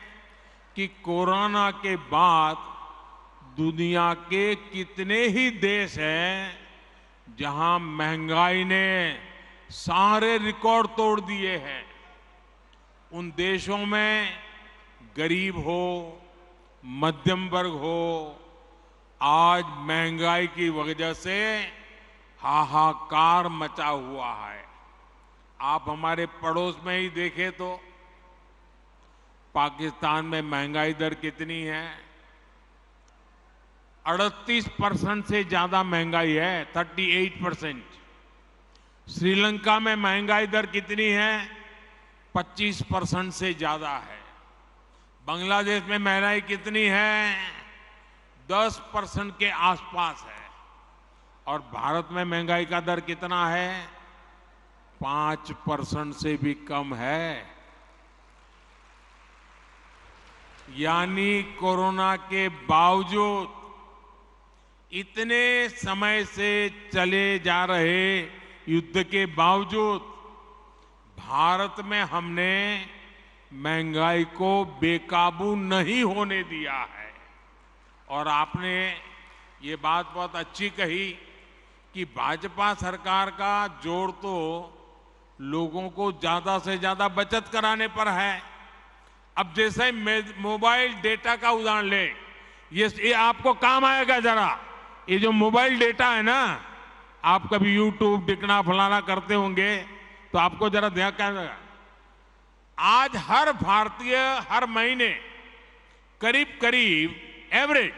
कि कोरोना के बाद दुनिया के कितने ही देश हैं जहां महंगाई ने सारे रिकॉर्ड तोड़ दिए हैं। उन देशों में गरीब हो, मध्यम वर्ग हो, आज महंगाई की वजह से हाहाकार मचा हुआ है। आप हमारे पड़ोस में ही देखें तो पाकिस्तान में महंगाई दर कितनी है? 38% से ज्यादा महंगाई है, 38%। श्रीलंका में महंगाई दर कितनी है? 25% से ज्यादा है। बांग्लादेश में महंगाई कितनी है? 10% के आसपास है। और भारत में महंगाई का दर कितना है? 5% से भी कम है। यानी कोरोना के बावजूद, इतने समय से चले जा रहे युद्ध के बावजूद भारत में हमने महंगाई को बेकाबू नहीं होने दिया है। और आपने ये बात बहुत अच्छी कही कि भाजपा सरकार का जोर तो लोगों को ज्यादा से ज्यादा बचत कराने पर है। अब जैसे मोबाइल डेटा का उदाहरण ले, ये आपको काम आएगा जरा। ये जो मोबाइल डेटा है ना, आप कभी यूट्यूब दिखना फलाना करते होंगे तो आपको जरा ध्यान करेगा। आज हर भारतीय हर महीने करीब करीब एवरेज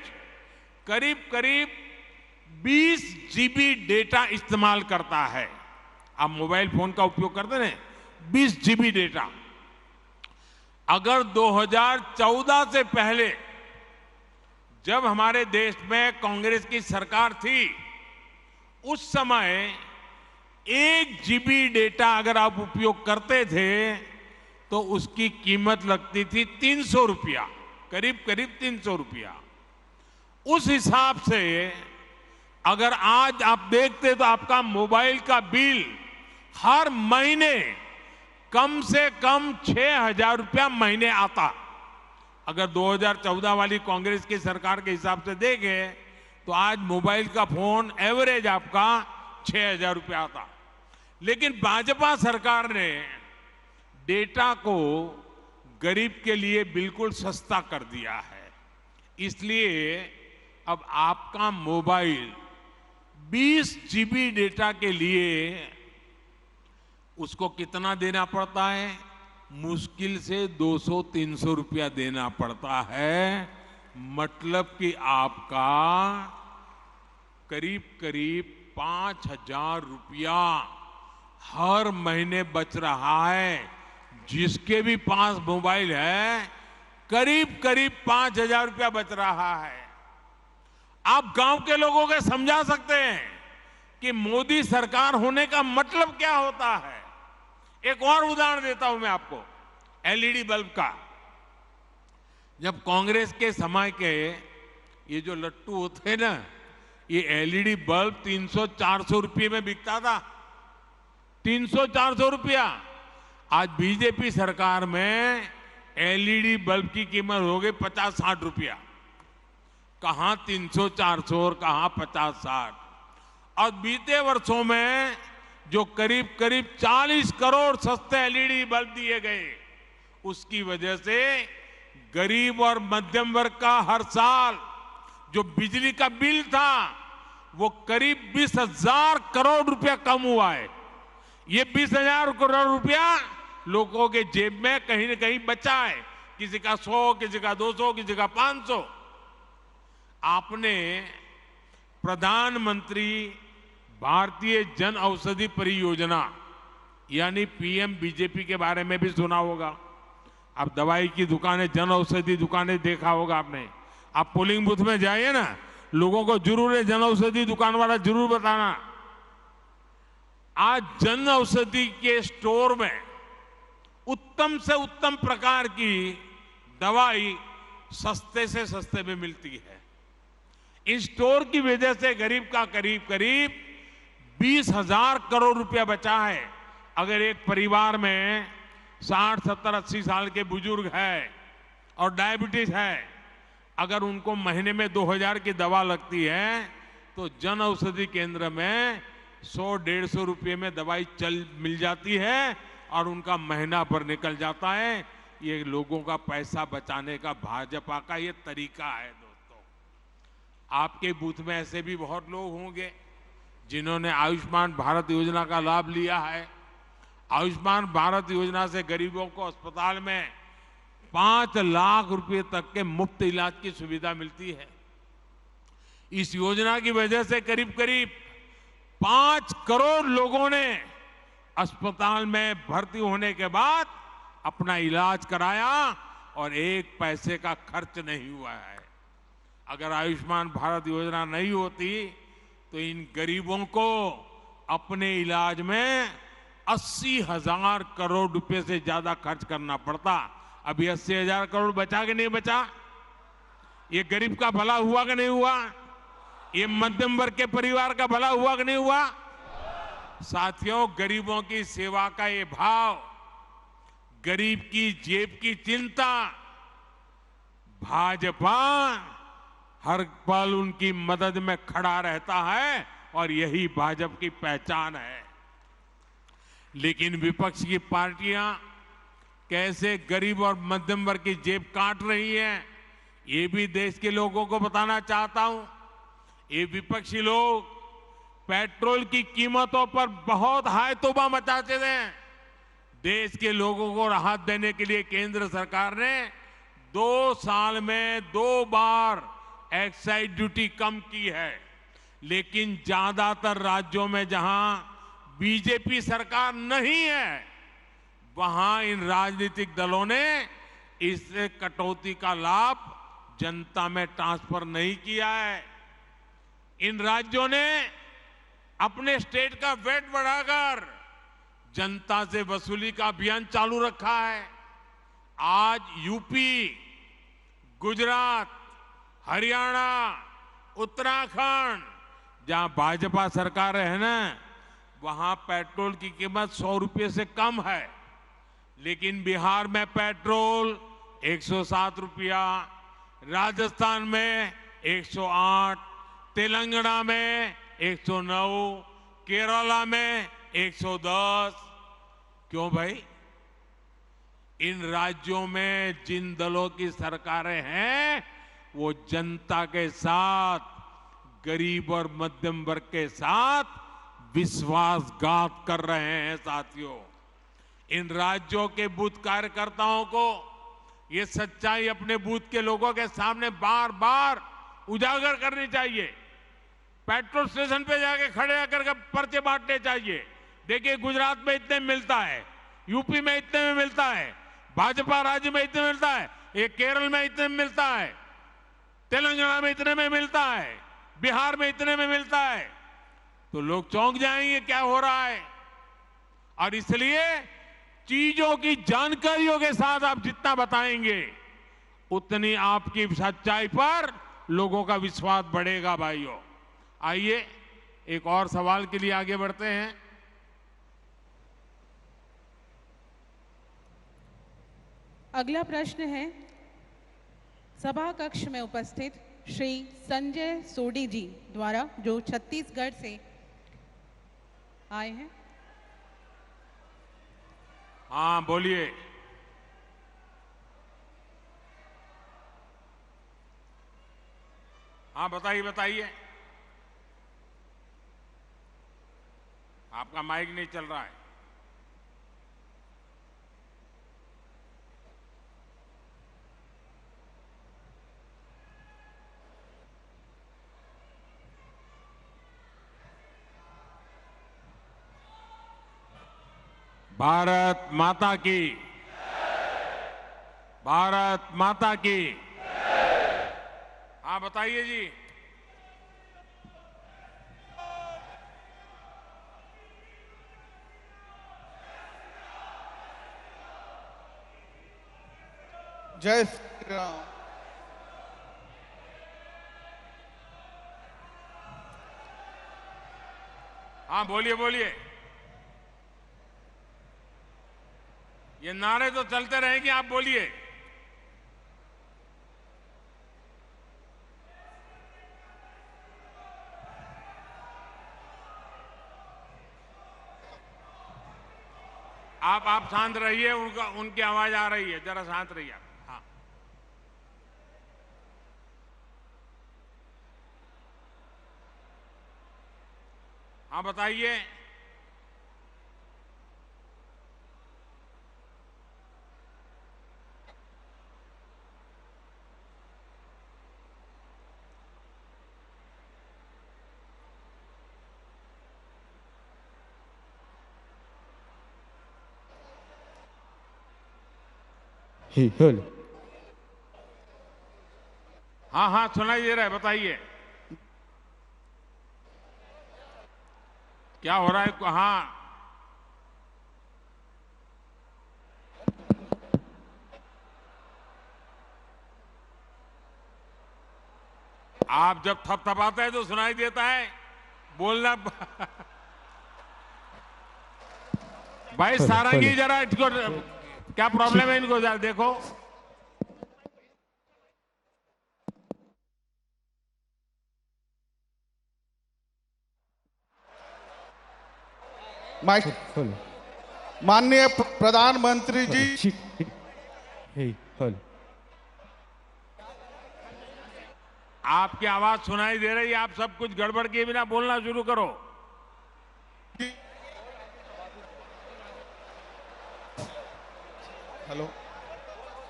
करीब 20 जीबी डेटा इस्तेमाल करता है। आप मोबाइल फोन का उपयोग करते हैं, 20 जीबी डेटा। अगर 2014 से पहले जब हमारे देश में कांग्रेस की सरकार थी, उस समय 1 जीबी डेटा अगर आप उपयोग करते थे तो उसकी कीमत लगती थी 300 रुपया, करीब 300 रुपया। उस हिसाब से अगर आज आप देखते तो आपका मोबाइल का बिल हर महीने कम से कम 6,000 रुपया महीने आता। अगर 2014 वाली कांग्रेस की सरकार के हिसाब से देखें तो आज मोबाइल का फोन एवरेज आपका 6,000 रुपया आता। लेकिन भाजपा सरकार ने डेटा को गरीब के लिए बिल्कुल सस्ता कर दिया है। इसलिए अब आपका मोबाइल 20 जीबी डेटा के लिए उसको कितना देना पड़ता है? मुश्किल से 200-300 रुपया देना पड़ता है। मतलब कि आपका करीब 5,000 रुपया हर महीने बच रहा है। जिसके भी पास मोबाइल है करीब 5,000 रुपया बच रहा है। आप गांव के लोगों को समझा सकते हैं कि मोदी सरकार होने का मतलब क्या होता है। एक और उदाहरण देता हूं मैं आपको, एलईडी बल्ब का। जब कांग्रेस के समय के ये जो लट्टू होते हैं ना, ये एलईडी बल्ब 300-400 रुपये में बिकता था। 300-400 रुपया। आज बीजेपी सरकार में एलईडी बल्ब की कीमत हो गई 50-60 रुपया। कहां 300-400 और कहां 50-60। और बीते वर्षों में जो करीब 40 करोड़ सस्ते एलईडी बल्ब दिए गए, उसकी वजह से गरीब और मध्यम वर्ग का हर साल जो बिजली का बिल था वो करीब 20,000 करोड़ रुपया कम हुआ है। ये 20,000 करोड़ रुपया लोगों के जेब में कहीं ना कहीं बचा है। किसी का 100, किसी का 200, किसी का 500। आपने प्रधानमंत्री भारतीय जन औषधि परियोजना यानी पीएम-बीजेपी के बारे में भी सुना होगा। आप दवाई की दुकानें, जन औषधि दुकानें देखा होगा आपने। आप पोलिंग बूथ में जाइए ना, लोगों को जरूर जन औषधि दुकान वाला जरूर बताना आज जन औषधि के स्टोर में उत्तम से उत्तम प्रकार की दवाई सस्ते से सस्ते में मिलती है। इस स्टोर की वजह से गरीब का करीब करीब 20,000 करोड़ रुपया बचा है। अगर एक परिवार में 60, 70, 80 साल के बुजुर्ग है और डायबिटीज है, अगर उनको महीने में 2,000 की दवा लगती है तो जन औषधि केंद्र में 100-150 रुपये में दवाई मिल जाती है और उनका महीना भर निकल जाता है। ये लोगों का पैसा बचाने का भाजपा का ये तरीका है। दोस्तों, आपके बूथ में ऐसे भी बहुत लोग होंगे जिन्होंने आयुष्मान भारत योजना का लाभ लिया है। आयुष्मान भारत योजना से गरीबों को अस्पताल में 5 लाख रुपए तक के मुफ्त इलाज की सुविधा मिलती है। इस योजना की वजह से करीब करीब 5 करोड़ लोगों ने अस्पताल में भर्ती होने के बाद अपना इलाज कराया और 1 पैसे का खर्च नहीं हुआ है। अगर आयुष्मान भारत योजना नहीं होती तो इन गरीबों को अपने इलाज में 80,000 करोड़ रुपए से ज्यादा खर्च करना पड़ता। अभी 80,000 करोड़ बचा कि नहीं बचा? ये गरीब का भला हुआ कि नहीं हुआ? ये मध्यम वर्ग के परिवार का भला हुआ कि नहीं हुआ? साथियों, गरीबों की सेवा का ये भाव, गरीब की जेब की चिंता, भाजपा हर पल उनकी मदद में खड़ा रहता है और यही भाजपा की पहचान है। लेकिन विपक्ष की पार्टियां कैसे गरीब और मध्यम वर्ग की जेब काट रही हैं, ये भी देश के लोगों को बताना चाहता हूं। ये विपक्षी लोग पेट्रोल की कीमतों पर बहुत हाय तौबा मचाते थे। देश के लोगों को राहत देने के लिए केंद्र सरकार ने 2 साल में 2 बार एक्साइज ड्यूटी कम की है। लेकिन ज्यादातर राज्यों में जहां बीजेपी सरकार नहीं है, वहां इन राजनीतिक दलों ने इस कटौती का लाभ जनता में ट्रांसफर नहीं किया है। इन राज्यों ने अपने स्टेट का वेट बढ़ाकर जनता से वसूली का अभियान चालू रखा है। आज यूपी, गुजरात, हरियाणा, उत्तराखंड, जहां भाजपा सरकार है ना, वहां पेट्रोल की कीमत 100 रुपये से कम है। लेकिन बिहार में पेट्रोल 107 रुपया, राजस्थान में 108, तेलंगाना में 109, केरला में 110। क्यों भाई? इन राज्यों में जिन दलों की सरकारें हैं वो जनता के साथ, गरीब और मध्यम वर्ग के साथ विश्वासघात कर रहे हैं। साथियों, इन राज्यों के बूथ कार्यकर्ताओं को ये सच्चाई अपने बूथ के लोगों के सामने बार बार उजागर करनी चाहिए। पेट्रोल स्टेशन पे जाके खड़े होकर पर्चे बांटने चाहिए। देखिए, गुजरात में इतने में मिलता है, यूपी में इतने में मिलता है, भाजपा राज्य में इतने में मिलता है, ये केरल में इतने में मिलता है, तेलंगाना में इतने में मिलता है, बिहार में इतने में मिलता है। तो लोग चौंक जाएंगे क्या हो रहा है। और इसलिए चीजों की जानकारियों के साथ आप जितना बताएंगे उतनी आपकी सच्चाई पर लोगों का विश्वास बढ़ेगा। भाइयों, आइए एक और सवाल के लिए आगे बढ़ते हैं। अगला प्रश्न है सभा कक्ष में उपस्थित श्री संजय सोडी जी द्वारा, जो छत्तीसगढ़ से आए हैं। हाँ, बोलिए। हाँ, बताइए बताइए। आपका माइक नहीं चल रहा है। भारत माता की, भारत माता की। हाँ, बताइए जी। भारत माता की। जय श्री राम। हाँ बोलिए बोलिए। ये नारे तो चलते रहेंगे, आप बोलिए। आप शांत रहिए, उनकी आवाज आ रही है, जरा शांत रहिए। हाँ हाँ बताइए। हाँ हाँ सुनाई दे रहा है, बताइए क्या हो रहा है। हाँ आप जब थपथपाते हैं तो सुनाई देता है, बोलना। भाई सारंगी जरा इसको क्या प्रॉब्लम है, इनको जरा देखो। माइक। माननीय प्रधानमंत्री जी, आपकी आवाज सुनाई दे रही है, आप सब कुछ गड़बड़ किए बिना बोलना शुरू करो। हेलो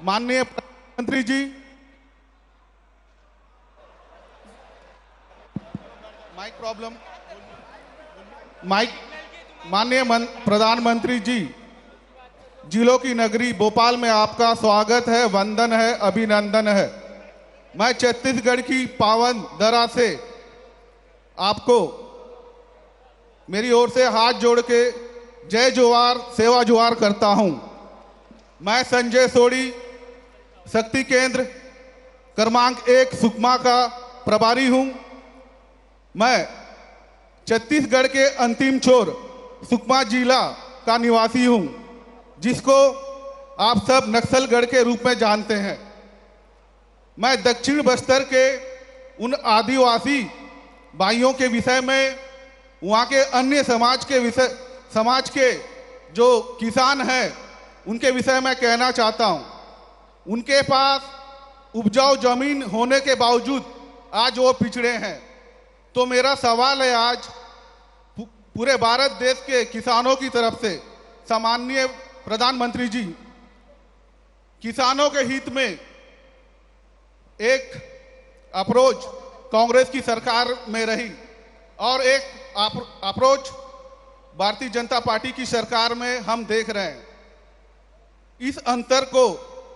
माननीय प्रधानमंत्री जी, माइक प्रॉब्लम। माइक। माननीय प्रधानमंत्री जी, जिलों की नगरी भोपाल में आपका स्वागत है, वंदन है, अभिनंदन है। मैं छत्तीसगढ़ की पावन धरा से आपको मेरी ओर से हाथ जोड़ के जय जोहार, सेवा जोहार करता हूं। मैं संजय सोडी, शक्ति केंद्र क्रमांक 1 सुकमा का प्रभारी हूं। मैं छत्तीसगढ़ के अंतिम छोर सुकमा जिला का निवासी हूं, जिसको आप सब नक्सलगढ़ के रूप में जानते हैं। मैं दक्षिण बस्तर के उन आदिवासी भाइयों के विषय में, वहाँ के अन्य समाज के जो किसान हैं उनके विषय में कहना चाहता हूँ। उनके पास उपजाऊ जमीन होने के बावजूद आज वो पिछड़े हैं। तो मेरा सवाल है आज पूरे भारत देश के किसानों की तरफ से, सम्माननीय प्रधानमंत्री जी, किसानों के हित में एक अप्रोच कांग्रेस की सरकार में रही और एक अप्रोच भारतीय जनता पार्टी की सरकार में हम देख रहे हैं। इस अंतर को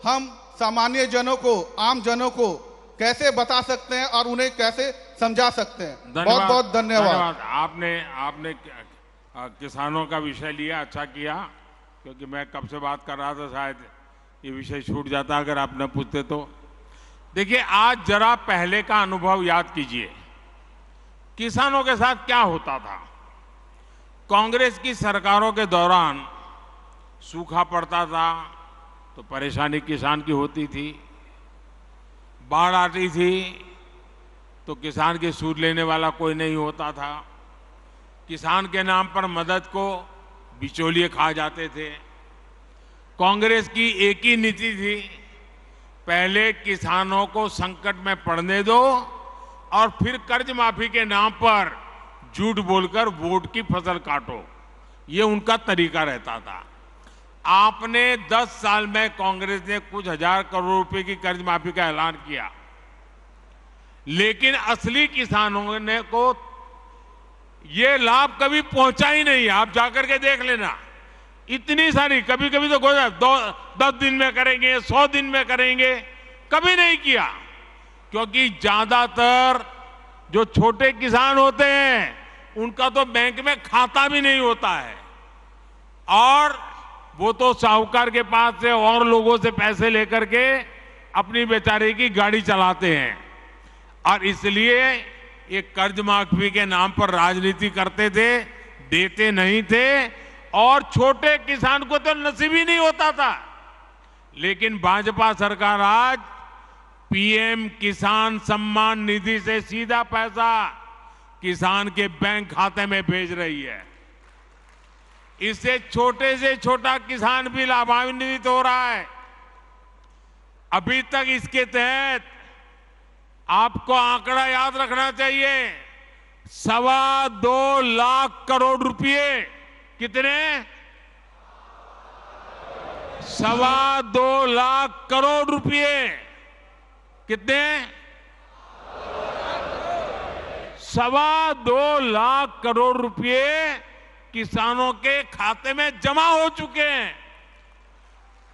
हम सामान्य जनों को, आम जनों को कैसे बता सकते हैं और उन्हें कैसे समझा सकते हैं? बहुत बहुत धन्यवाद। आपने किसानों का विषय लिया, अच्छा किया, क्योंकि मैं कब से बात कर रहा था, शायद ये विषय छूट जाता अगर आप न पूछते तो। देखिए, आज जरा पहले का अनुभव याद कीजिए, किसानों के साथ क्या होता था। कांग्रेस की सरकारों के दौरान सूखा पड़ता था तो परेशानी किसान की होती थी, बाढ़ आती थी तो किसान की सूद लेने वाला कोई नहीं होता था, किसान के नाम पर मदद को बिचौलिए खा जाते थे। कांग्रेस की एक ही नीति थी, पहले किसानों को संकट में पड़ने दो और फिर कर्ज माफी के नाम पर झूठ बोलकर वोट की फसल काटो। ये उनका तरीका रहता था। आपने 10 साल में कांग्रेस ने कुछ हजार करोड़ रुपए की कर्ज माफी का ऐलान किया, लेकिन असली किसानों ने को ये लाभ कभी पहुंचा ही नहीं। आप जाकर के देख लेना, इतनी सारी, कभी कभी तो 10 दिन में करेंगे, 100 दिन में करेंगे, कभी नहीं किया। क्योंकि ज्यादातर जो छोटे किसान होते हैं उनका तो बैंक में खाता भी नहीं होता है, और वो तो साहूकार के पास से और लोगों से पैसे लेकर के अपनी बेचारे की गाड़ी चलाते हैं। और इसलिए ये कर्ज माफी के नाम पर राजनीति करते थे, देते नहीं थे, और छोटे किसान को तो नसीब ही नहीं होता था। लेकिन भाजपा सरकार आज पीएम किसान सम्मान निधि से सीधा पैसा किसान के बैंक खाते में भेज रही है। इससे छोटे से छोटा किसान भी लाभान्वित हो रहा है। अभी तक इसके तहत आपको आंकड़ा याद रखना चाहिए, 2.25 लाख करोड़ रुपए। कितने? 2.25 लाख करोड़ रुपए। कितने? 2.25 लाख करोड़ रुपए किसानों के खाते में जमा हो चुके हैं,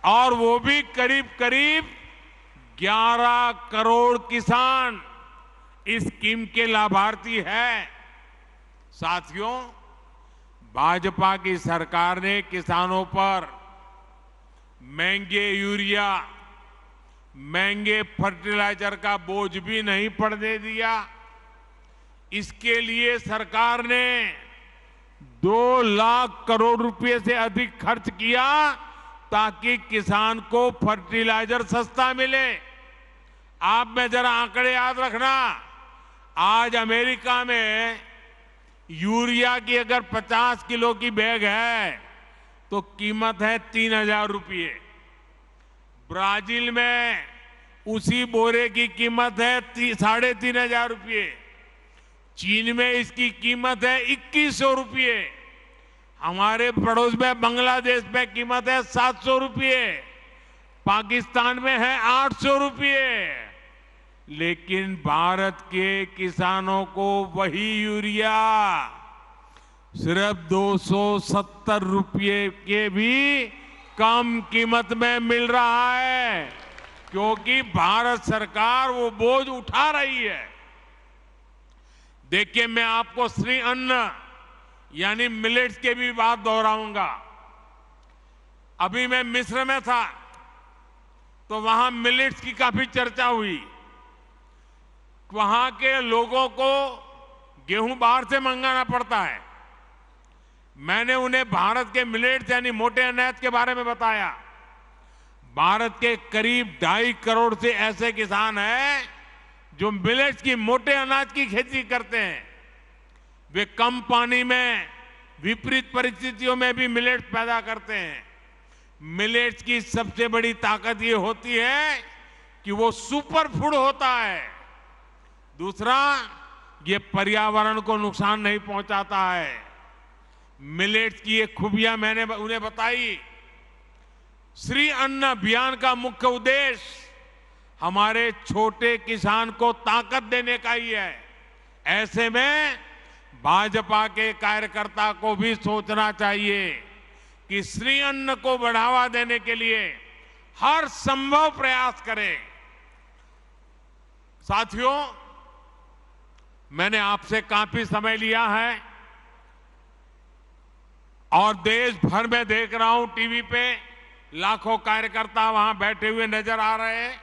और वो भी करीब करीब 11 करोड़ किसान इस स्कीम के लाभार्थी हैं। साथियों, भाजपा की सरकार ने किसानों पर महंगे यूरिया, महंगे फर्टिलाइजर का बोझ भी नहीं पड़ने दिया। इसके लिए सरकार ने 2 लाख करोड़ रुपए से अधिक खर्च किया ताकि किसान को फर्टिलाइजर सस्ता मिले। आप में जरा आंकड़े याद रखना, आज अमेरिका में यूरिया की अगर 50 किलो की बैग है तो कीमत है 3,000 रुपये। ब्राजील में उसी बोरे की कीमत है 3,500 रुपये। चीन में इसकी कीमत है 2,100 रुपये। हमारे पड़ोस में बांग्लादेश में कीमत है 700 रुपये। पाकिस्तान में है 800 रुपये। लेकिन भारत के किसानों को वही यूरिया सिर्फ 270 रुपये के भी कम कीमत में मिल रहा है, क्योंकि भारत सरकार वो बोझ उठा रही है। देखिए, मैं आपको श्री अन्न यानी मिलेट्स के भी बात दोहराऊंगा। अभी मैं मिस्र में था तो वहां मिलेट्स की काफी चर्चा हुई। वहां के लोगों को गेहूं बाहर से मंगाना पड़ता है। मैंने उन्हें भारत के मिलेट्स यानी मोटे अनाज के बारे में बताया। भारत के करीब 2.5 करोड़ से ऐसे किसान हैं जो मिलेट्स की, मोटे अनाज की खेती करते हैं। वे कम पानी में विपरीत परिस्थितियों में भी मिलेट्स पैदा करते हैं। मिलेट्स की सबसे बड़ी ताकत ये होती है कि वो सुपर फूड होता है। दूसरा, ये पर्यावरण को नुकसान नहीं पहुंचाता है। मिलेट्स की ये खूबियां मैंने उन्हें बताई। श्री अन्न अभियान का मुख्य उद्देश्य हमारे छोटे किसान को ताकत देने का ही है। ऐसे में भाजपा के कार्यकर्ता को भी सोचना चाहिए कि श्री अन्न को बढ़ावा देने के लिए हर संभव प्रयास करें। साथियों, मैंने आपसे काफी समय लिया है और देश भर में देख रहा हूं टीवी पे लाखों कार्यकर्ता वहां बैठे हुए नजर आ रहे हैं।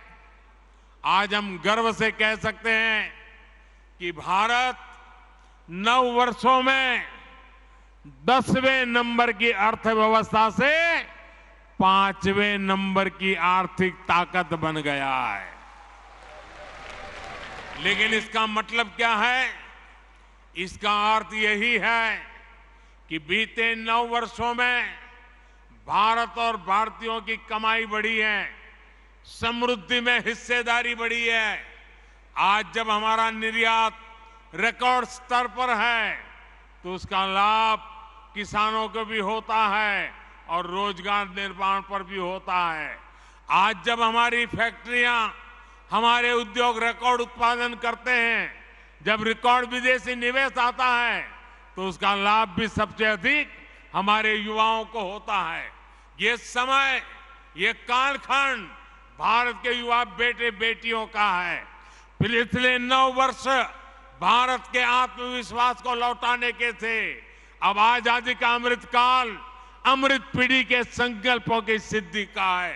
आज हम गर्व से कह सकते हैं कि भारत 9 वर्षों में 10वें नंबर की अर्थव्यवस्था से 5वें नंबर की आर्थिक ताकत बन गया है। लेकिन इसका मतलब क्या है? इसका अर्थ यही है कि बीते 9 वर्षों में भारत और भारतीयों की कमाई बढ़ी है, समृद्धि में हिस्सेदारी बढ़ी है। आज जब हमारा निर्यात रिकॉर्ड स्तर पर है तो उसका लाभ किसानों को भी होता है और रोजगार निर्माण पर भी होता है। आज जब हमारी फैक्ट्रियां, हमारे उद्योग रिकॉर्ड उत्पादन करते हैं, जब रिकॉर्ड विदेशी निवेश आता है तो उसका लाभ भी सबसे अधिक हमारे युवाओं को होता है। ये समय, ये कालखंड भारत के युवा बेटे बेटियों का है। पिछले 9 वर्ष भारत के आत्मविश्वास को लौटाने के थे। अब आजादी का अमृत काल अमृत पीढ़ी के संकल्पों की सिद्धि का है।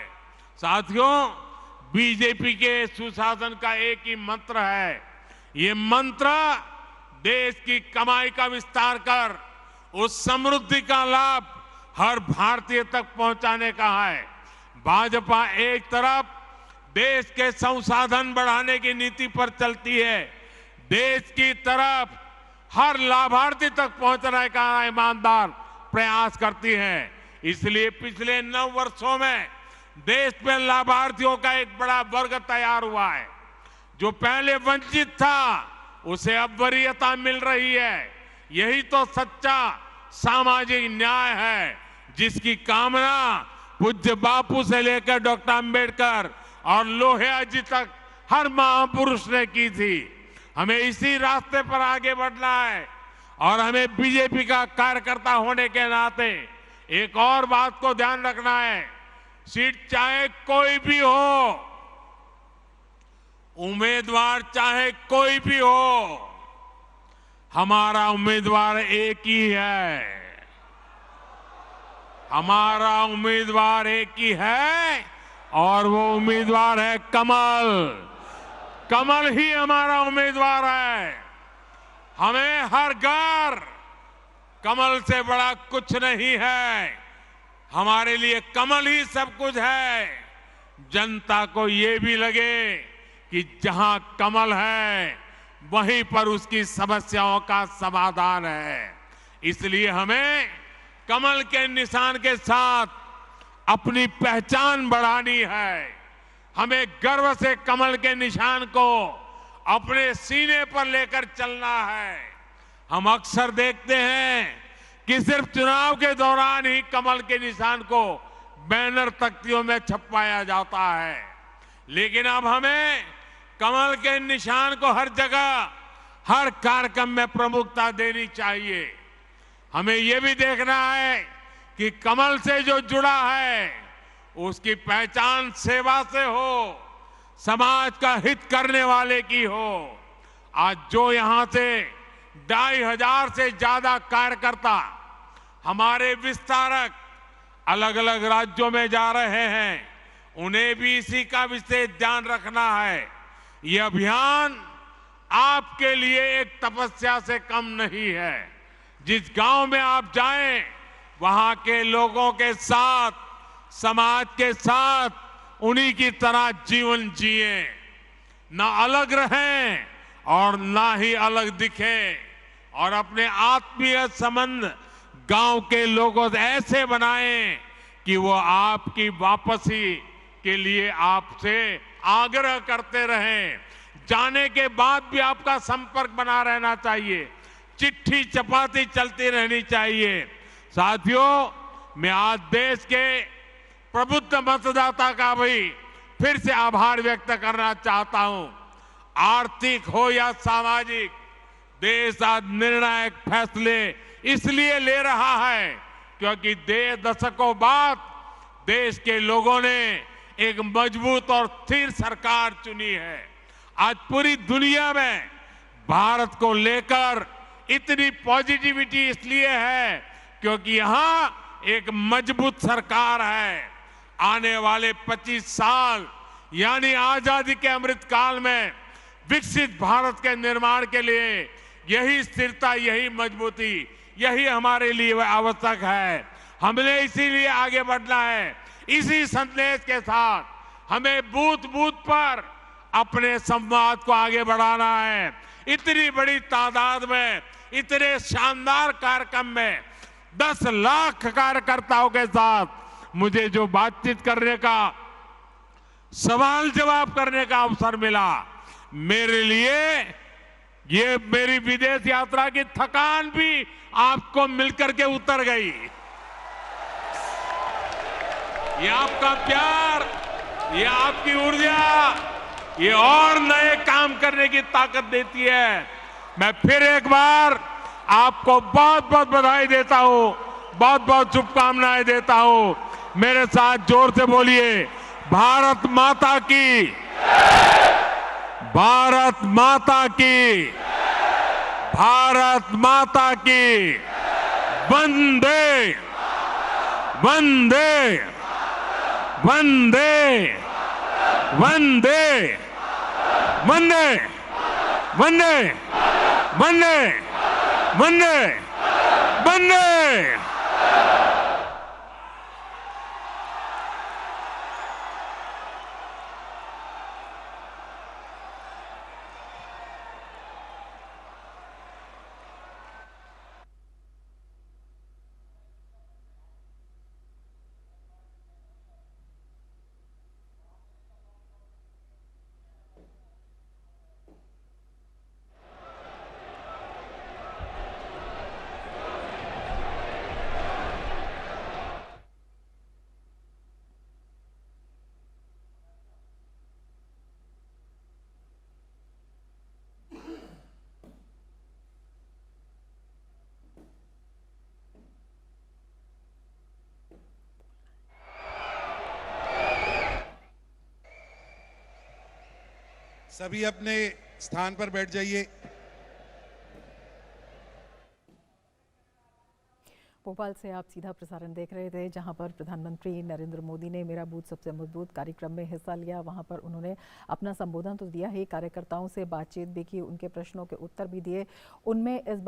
साथियों, बीजेपी के सुशासन का एक ही मंत्र है। ये मंत्र देश की कमाई का विस्तार कर उस समृद्धि का लाभ हर भारतीय तक पहुंचाने का है। भाजपा एक तरफ देश के संसाधन बढ़ाने की नीति पर चलती है, देश की तरफ हर लाभार्थी तक पहुंचने का ईमानदार प्रयास करती है। इसलिए पिछले 9 वर्षों में देश में लाभार्थियों का एक बड़ा वर्ग तैयार हुआ है। जो पहले वंचित था उसे अब वरीयता मिल रही है। यही तो सच्चा सामाजिक न्याय है, जिसकी कामना पूज्य बापू से लेकर डॉक्टर अंबेडकर और लोहिया जी तक हर महापुरुष ने की थी। हमें इसी रास्ते पर आगे बढ़ना है और हमें बीजेपी का कार्यकर्ता होने के नाते एक और बात को ध्यान रखना है। सीट चाहे कोई भी हो, उम्मीदवार चाहे कोई भी हो, हमारा उम्मीदवार एक ही है। हमारा उम्मीदवार एक ही है और वो उम्मीदवार है कमल। कमल ही हमारा उम्मीदवार है। हमें हर घर कमल से बड़ा कुछ नहीं है। हमारे लिए कमल ही सब कुछ है। जनता को ये भी लगे कि जहां कमल है वहीं पर उसकी समस्याओं का समाधान है। इसलिए हमें कमल के निशान के साथ अपनी पहचान बढ़ानी है। हमें गर्व से कमल के निशान को अपने सीने पर लेकर चलना है। हम अक्सर देखते हैं कि सिर्फ चुनाव के दौरान ही कमल के निशान को बैनर तख्तियों में छपवाया जाता है, लेकिन अब हमें कमल के निशान को हर जगह, हर कार्यक्रम में प्रमुखता देनी चाहिए। हमें यह भी देखना है कि कमल से जो जुड़ा है उसकी पहचान सेवा से हो, समाज का हित करने वाले की हो। आज जो यहां से 2500 से ज्यादा कार्यकर्ता हमारे विस्तारक अलग अलग राज्यों में जा रहे हैं, उन्हें भी इसी का विशेष ध्यान रखना है। ये अभियान आपके लिए एक तपस्या से कम नहीं है। जिस गांव में आप जाएं, वहां के लोगों के साथ, समाज के साथ उन्हीं की तरह जीवन जिए, ना अलग रहें और ना ही अलग दिखें, और अपने आत्मीय संबंध गांव के लोगों से ऐसे बनाएं कि वो आपकी वापसी के लिए आपसे आग्रह करते रहें। जाने के बाद भी आपका संपर्क बना रहना चाहिए, चिट्ठी चपाती चलती रहनी चाहिए। साथियों, मैं आज देश के प्रबुद्ध मतदाता का भी फिर से आभार व्यक्त करना चाहता हूं। आर्थिक हो या सामाजिक, देश आज निर्णायक फैसले इसलिए ले रहा है क्योंकि दशकों बाद देश के लोगों ने एक मजबूत और स्थिर सरकार चुनी है। आज पूरी दुनिया में भारत को लेकर इतनी पॉजिटिविटी इसलिए है क्योंकि यहां एक मजबूत सरकार है। आने वाले 25 साल यानी आजादी के अमृत काल में विकसित भारत के निर्माण के लिए यही स्थिरता, यही मजबूती, यही हमारे लिए आवश्यक है। हमें इसीलिए आगे बढ़ना है। इसी संदेश के साथ हमें बूथ बूथ पर अपने संवाद को आगे बढ़ाना है। इतनी बड़ी तादाद में, इतने शानदार कार्यक्रम में 10 लाख कार्यकर्ताओं के साथ मुझे जो बातचीत करने का, सवाल जवाब करने का अवसर मिला, मेरे लिए ये मेरी विदेश यात्रा की थकान भी आपको मिलकर के उतर गई। ये आपका प्यार, ये आपकी ऊर्जा, ये और नए काम करने की ताकत देती है। मैं फिर एक बार आपको बहुत बहुत बधाई देता हूं, बहुत बहुत शुभकामनाएं देता हूं। मेरे साथ जोर से बोलिए, भारत माता की, भारत माता की, भारत माता की, वंदे वंदे वंदे वंदे वंदे वंदे वंदे वंदे वंदे। सभी अपने स्थान पर बैठ जाइए। भोपाल से आप सीधा प्रसारण देख रहे थे, जहां पर प्रधानमंत्री नरेंद्र मोदी ने मेरा बूथ सबसे मजबूत कार्यक्रम में हिस्सा लिया। वहां पर उन्होंने अपना संबोधन तो दिया ही, कार्यकर्ताओं से बातचीत भी की, उनके प्रश्नों के उत्तर भी दिए। उनमें इस